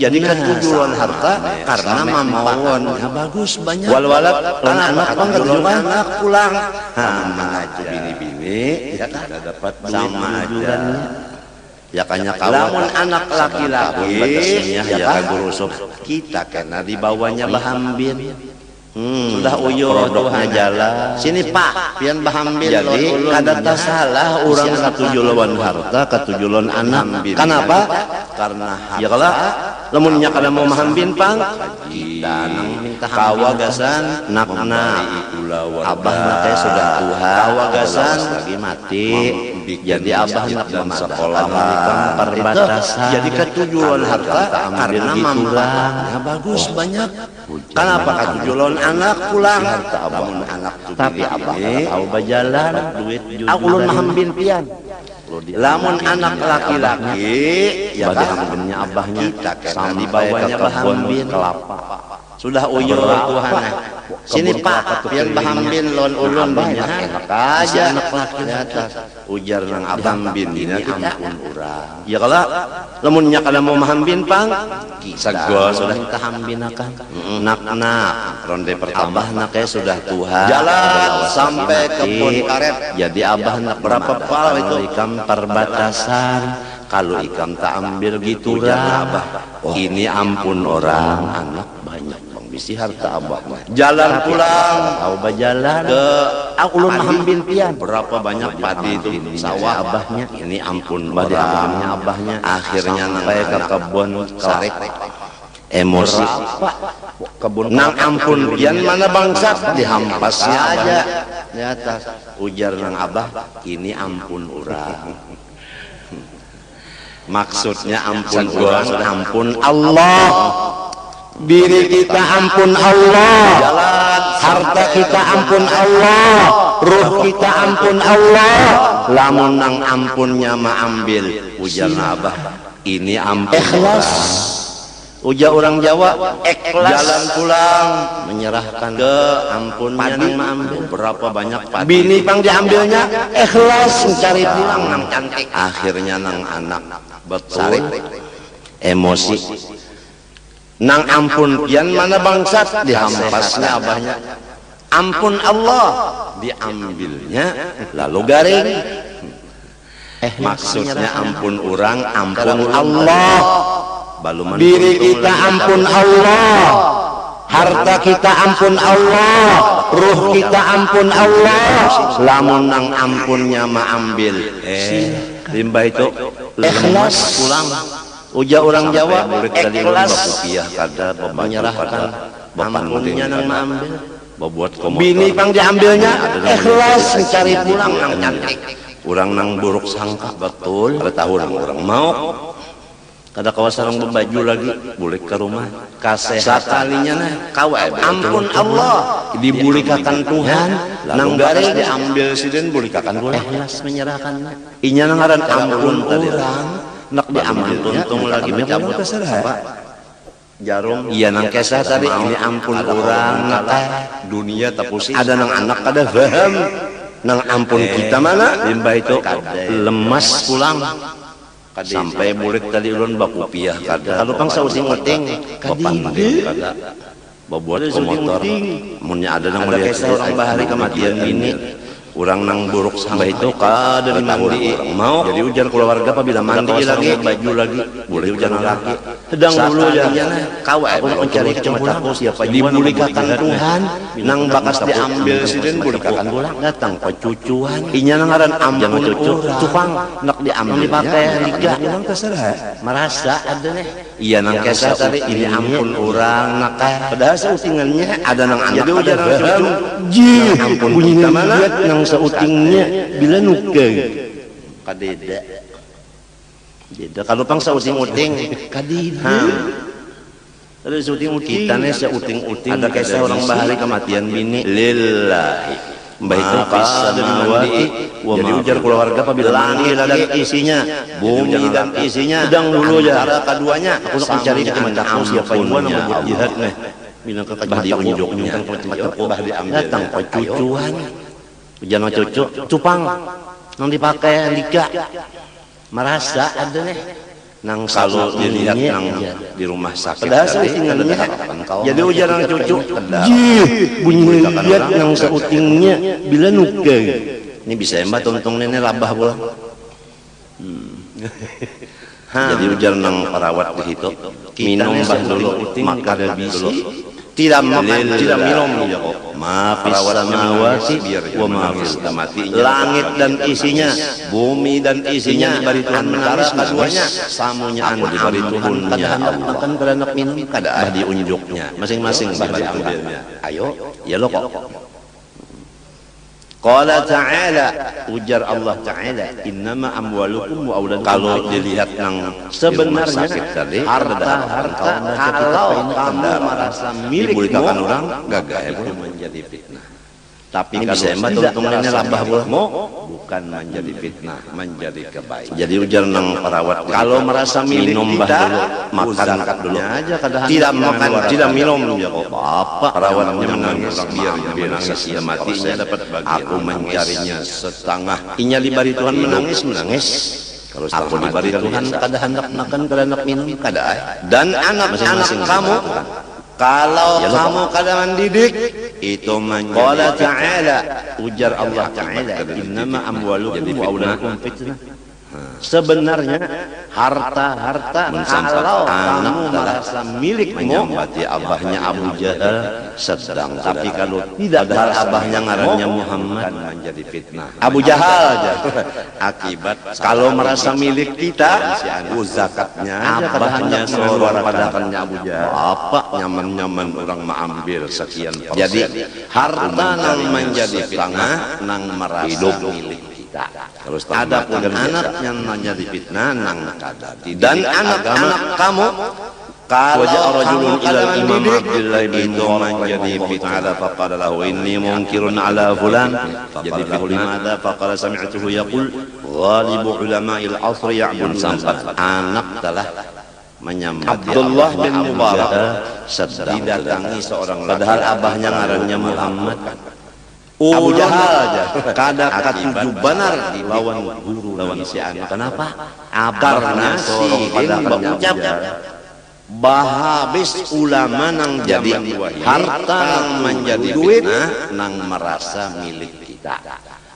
jadi ketujuan harta karena mampuan bagus banyak wal-walat anak anak pulang mengaji bini-bini ya kan dapat sama aja ya kanya lamun anak laki-laki ya guru sob kita kena dibawanya bahambin. Sudah uyuh Tuhan jalan sini pak pian bahambin. Jadi kada salah orang katujuh lawan harta katujuh lawan anak. Kenapa? Karena ya kalau lamunnya kada mau mahambin pang dan kawagasan nak-nak abah teh sudah tua kawagasan lagi mati jadi abah nak sekolah perbatasan jadi ketujuan harta karena mampuan bagus banyak. Kenapa katujuh lawan anak pulang lamun anak tapi abah tahu berjalan duit aku ulun mahambin pian. Lamun anak laki-laki ya bahambinnya abahnya sama dibawanya bahambin kelapa sudah uyuh Tuhan Sini Pak, pian bahambin lawan ulun banyak enak aja anak laki di atas. Ujar nang abambin ini ampun urang. Ya kala lamun nya kada mau mahambin pang sagol sudah minta hambin akan. nak ronde pertama Abah sudah Tuhan. jalan sampai kebun karet. Jadi abah nak Berapa pal itu? Ikam perbatasan. Kalau ikam tak ambil gitu Ujar lah. abah. Ini ampun orang anak banyak bang bisi harta abah mah. Jalan pulang Tahu bajalan ke ulun padi. mahambin pian. Berapa banyak padi itu Sawah sawah abahnya. ini ampun Badi orang. abahnya abahnya. Akhirnya sampai ke anak kebun sawit. emosi. Kebun nang ampun pian mana bangsat dihampasnya aja Di atas. ujar nang abah ini ampun urang. Maksudnya ampun urang ampun Allah. Diri kita ampun Allah. jalan Harta kita ampun Allah. Ruh kita ampun Allah. lamun nang ampunnya mah ambil ujar nang abah ini ampun Ikhlas. ujar orang Jawa Ikhlas. jalan pulang Menyerahkan ke ampunnya Padi. nang mah ambil berapa banyak padi bini pang diambilnya ikhlas mencari pulang nang cantik akhirnya nang anak betul Sarit. emosi nang ampun pian mana bangsat dihampasnya abahnya ampun Allah diambilnya lalu garing maksudnya ampun orang ampun Allah balu diri kita ampun Allah. Harta kita ampun Allah. Ruh kita ampun Allah. lamun nang ampunnya mah ambil limbah itu lemas pulang uja orang Jawa ikhlas rupiah kada Menyerahkan ampunnya nang mah ambil. buat komotor Bini pang diambilnya ikhlas mencari pulang nang cantik. orang nang buruk sangka betul ada tahu nang orang mau kada kawas sareng baju lagi boleh ke rumah kasehat kalinya nah kawa ampun Allah dibulikakan Tuhan nang garis diambil siden bulikakan Tuhan Ikhlas menyerahkan. inya nang ngaran ampun tadi Orang nak diambil tuntung lagi mencabut jarum iya nang kesah tadi ini ampun orang naka dunia tapusi ada nang anak kada paham nang ampun kita mana limbah itu lemas pulang sampai murid tadi ulun bakupiah kada kalau pang sauting-uting bapandeng kada babuat komotor munnya ada nang Ada melihat kisah orang bahari kematian ini orang nang buruk sangka itu kada mandi mau jadi ujar keluarga apabila mandi lagi baju lagi boleh ujar lagi sedang dulu ya kau aku mencari kecemburuan siapa dibulikakan Tuhan nang bakas diambil siden bulikakan pulang datang pecucuan inya nang ngaran ampun cucu cupang nak diambil dipakai liga nang kesalahan merasa ada nih iya nang kesah tadi ini ampun orang nak padahal sautingannya ada nang anak jadi ujar kada paham. ji Ampun bunyi kita mana? lihat nang sautingnya bila nukeng kadeda beda kalau pang sauting-uting kadida ada sauting-uting kita nih seuting-uting ada kisah orang bahari kematian bini lillahi mbah itu kisah dari mandi jadi ujar keluarga apabila langit dan isinya bumi dan isinya sedang dulu ya antara keduanya aku nak mencari ke teman aku siapa yang ampunnya mau buat jihad nih bilang ke bah unjuknya bah diambil datang pecucuan jangan cucu cupang nang dipakai liga merasa ada nih nang kalau dilihat nang di rumah sakit padahal tadi, sautingannya ada harapan kau jadi ujar nang cucu Kedap. ji bunyi lihat nang sautingnya bila nukeng ini bisa mbak tuntung nenek labah pulang jadi ujar nang perawat di situ minum bah dulu makan dulu tidak makan tidak minum ya kok maafis samawati wa maafis matinya langit dan isinya bumi dan isinya diberi Tuhan antara keduanya samunya anu diberi Tuhannya Allah makan beranak minum kada ada diunjuknya masing-masing bah diambilnya ayo ya lo kok Qala ta'ala ujar Allah ta'ala innama amwalukum wa auladukum kalau dilihat nang sebenarnya harta kalau kamu merasa milikmu dibulikakan orang gagal menjadi fitnah Tapi Ini kalau bisa hemat tidak untungnya merasa rabah pula. milikmu, bukan menjadi fitnah, menjadi kebaikan. Jadi ujar nang perawat, kalau merasa milik Minum kita, dulu, makan zakat dulu. aja kadang Tidak makan, tidak minum. ya kok apa perawatnya menangis biar menangis ya matinya dapat bagian. Aku mencarinya setengah. Inya diberi Tuhan menangis. Kalau Aku diberi Tuhan kada hendak makan, kada hendak minum, kada. dan anak-anak kamu, kalau kamu kada mendidik, itu qala ta'ala, ujar Allah Ta'ala, innama amwalukum wa auladukum fitnah. Sebenarnya harta kalau kamu merasa milikmu, menyambati abahnya Abu Jahal sedang. Tapi kalau tidak, padahal abahnya ngarannya Muhammad, menjadi fitnah. Abu Jahal aja. Akibat kalau merasa milik kita, zakatnya abahnya suara padakannya Abu Jahal. Apa nyaman-nyaman orang mengambil sekian persen. Jadi harta nang menjadi fitnah nang merasa hidup milik kita. Adapun anak yang menjadi fitnah nang kada. Dan anak-anak kamu, kalau rajulun ila imam Abdullah bin menjadi fitnah, faqala lahu inni munkirun ala fulan, jadi fitnah faqala sami'tuhu yaqul ghalibu ulama'il asr ya'bud sampat. Anak telah menyambat Abdullah bin Mubarak sedang didatangi seorang laki, padahal abahnya ngarannya Muhammad. Abu Jahal aja kada katuju benar lawan guru lawan si anak. Kenapa? Karena si din berucap habis ulama nang jadi harta nang menjadi duit nang merasa milik kita.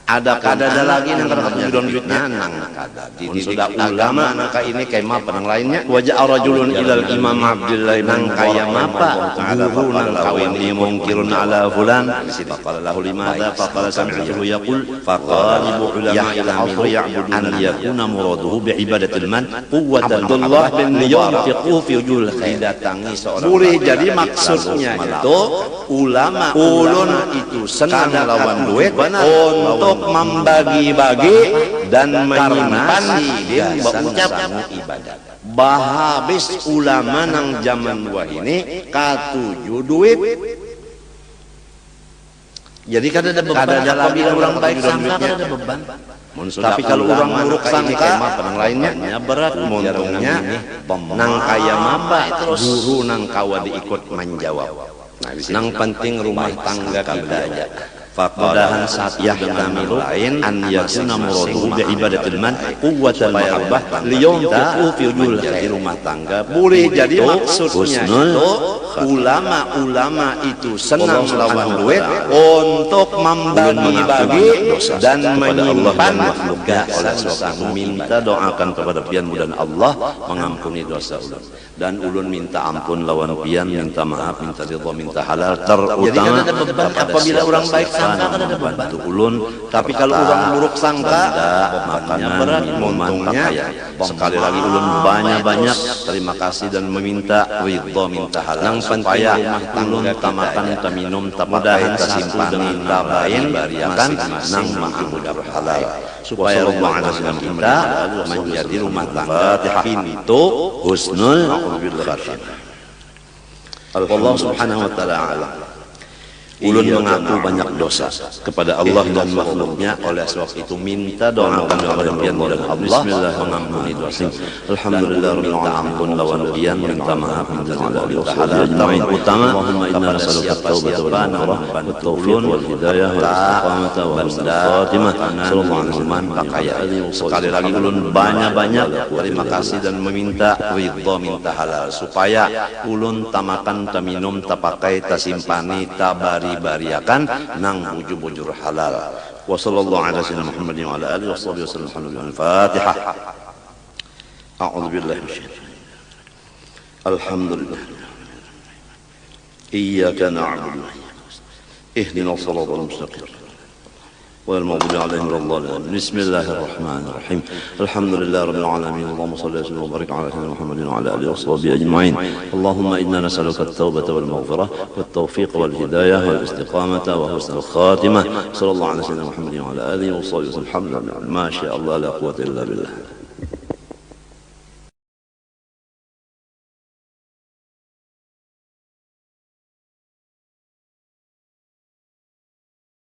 Ada lagi nang kada don fitnah nang kada dididik ulama nang ini kema penang lainnya wajah rajulun ilal imam Abdullah nang kaya mapa guru nang kawini mungkirun ala fulan faqala lahu limadha faqala sami'tuhu yaqul faqalibu ulama ila asr ya'budun an yakuna muraduhu bi ibadatil man quwwatan Abdullah bin yunfiqu fi wujul didatangi seorang boleh jadi maksudnya itu ulama ulun itu senang lawan duit untuk membagi-bagi dan menyimpan din berucap ibadat. Habis ulama nang zaman wah ini katuju duit. Jadi kada ada beban. Apabila orang baik sangka kada ada beban. Tapi kalau orang buruk sangka penang lainnya berat montongnya nang kaya mapa guru nang kawa diikut menjawab. Nang penting rumah tangga kita aja. Mudahan saat yang kami lain an yakuna muraduhu bi ibadatil man quwwatal mahabbah liyunfiqu fi wujul di rumah tangga. Boleh jadi maksudnya itu ulama itu senang lawan duit untuk membagi-bagi dan menyimpan oleh sebab minta doakan kepada pian mudah Allah mengampuni dosa ulun. Dan ulun minta ampun lawan pian, minta maaf, minta ridha, minta halal, terutama apabila orang baik sangka kan ada bantu ulun. Tapi kalau orang buruk sangka makanya berat montongnya. Sekali lagi ulun banyak-banyak terima kasih dan meminta ridha, minta halal. Yang penting ulun tamakan taminum tamudahan tasimpan dengan tabain bariakan nang ma'amudar halal supaya Allah kita menjadi rumah tangga pintu husnul khatimah. Allah subhanahu wa ta'ala ulun mengaku banyak dosa kepada Allah dan makhluknya, oleh sebab itu minta doakan kepada pian dan Allah mengampuni dosa. Alhamdulillah minta ampun lawan pian, minta maaf, minta halal yang utama. Allahumma inna nas'aluka at-taubata wal maghfirah wat tawfiq wal hidayah wal istiqamata wa husnul khatimah. Sallallahu alaihi wasallam. Sekali lagi ulun banyak-banyak terima kasih dan meminta ridha, minta halal supaya ulun tamakan taminum tapakai tasimpani tabari bariakan nang bujur-bujur halal. Wa sallallahu ala sayyidina Muhammadin wa ala alihi wa sahbihi wasallam. Al-Fatihah. A'udzu billahi minasyaitonir rajim. Alhamdulillah. Iyyaka na'budu. Ihdinas siratal mustaqim. والمغضوب عليهم ولا الضالين. بسم الله الرحمن الرحيم. الحمد لله رب العالمين. اللهم صل وسلم وبارك على سيدنا محمد وعلى اله وصحبه اجمعين. اللهم انا نسالك التوبه والمغفره والتوفيق والهدايه والاستقامه وحسن الخاتمه. صلى الله على سيدنا محمد وعلى اله وصحبه وسلم. الحمد لله ما شاء الله لا قوه الا بالله.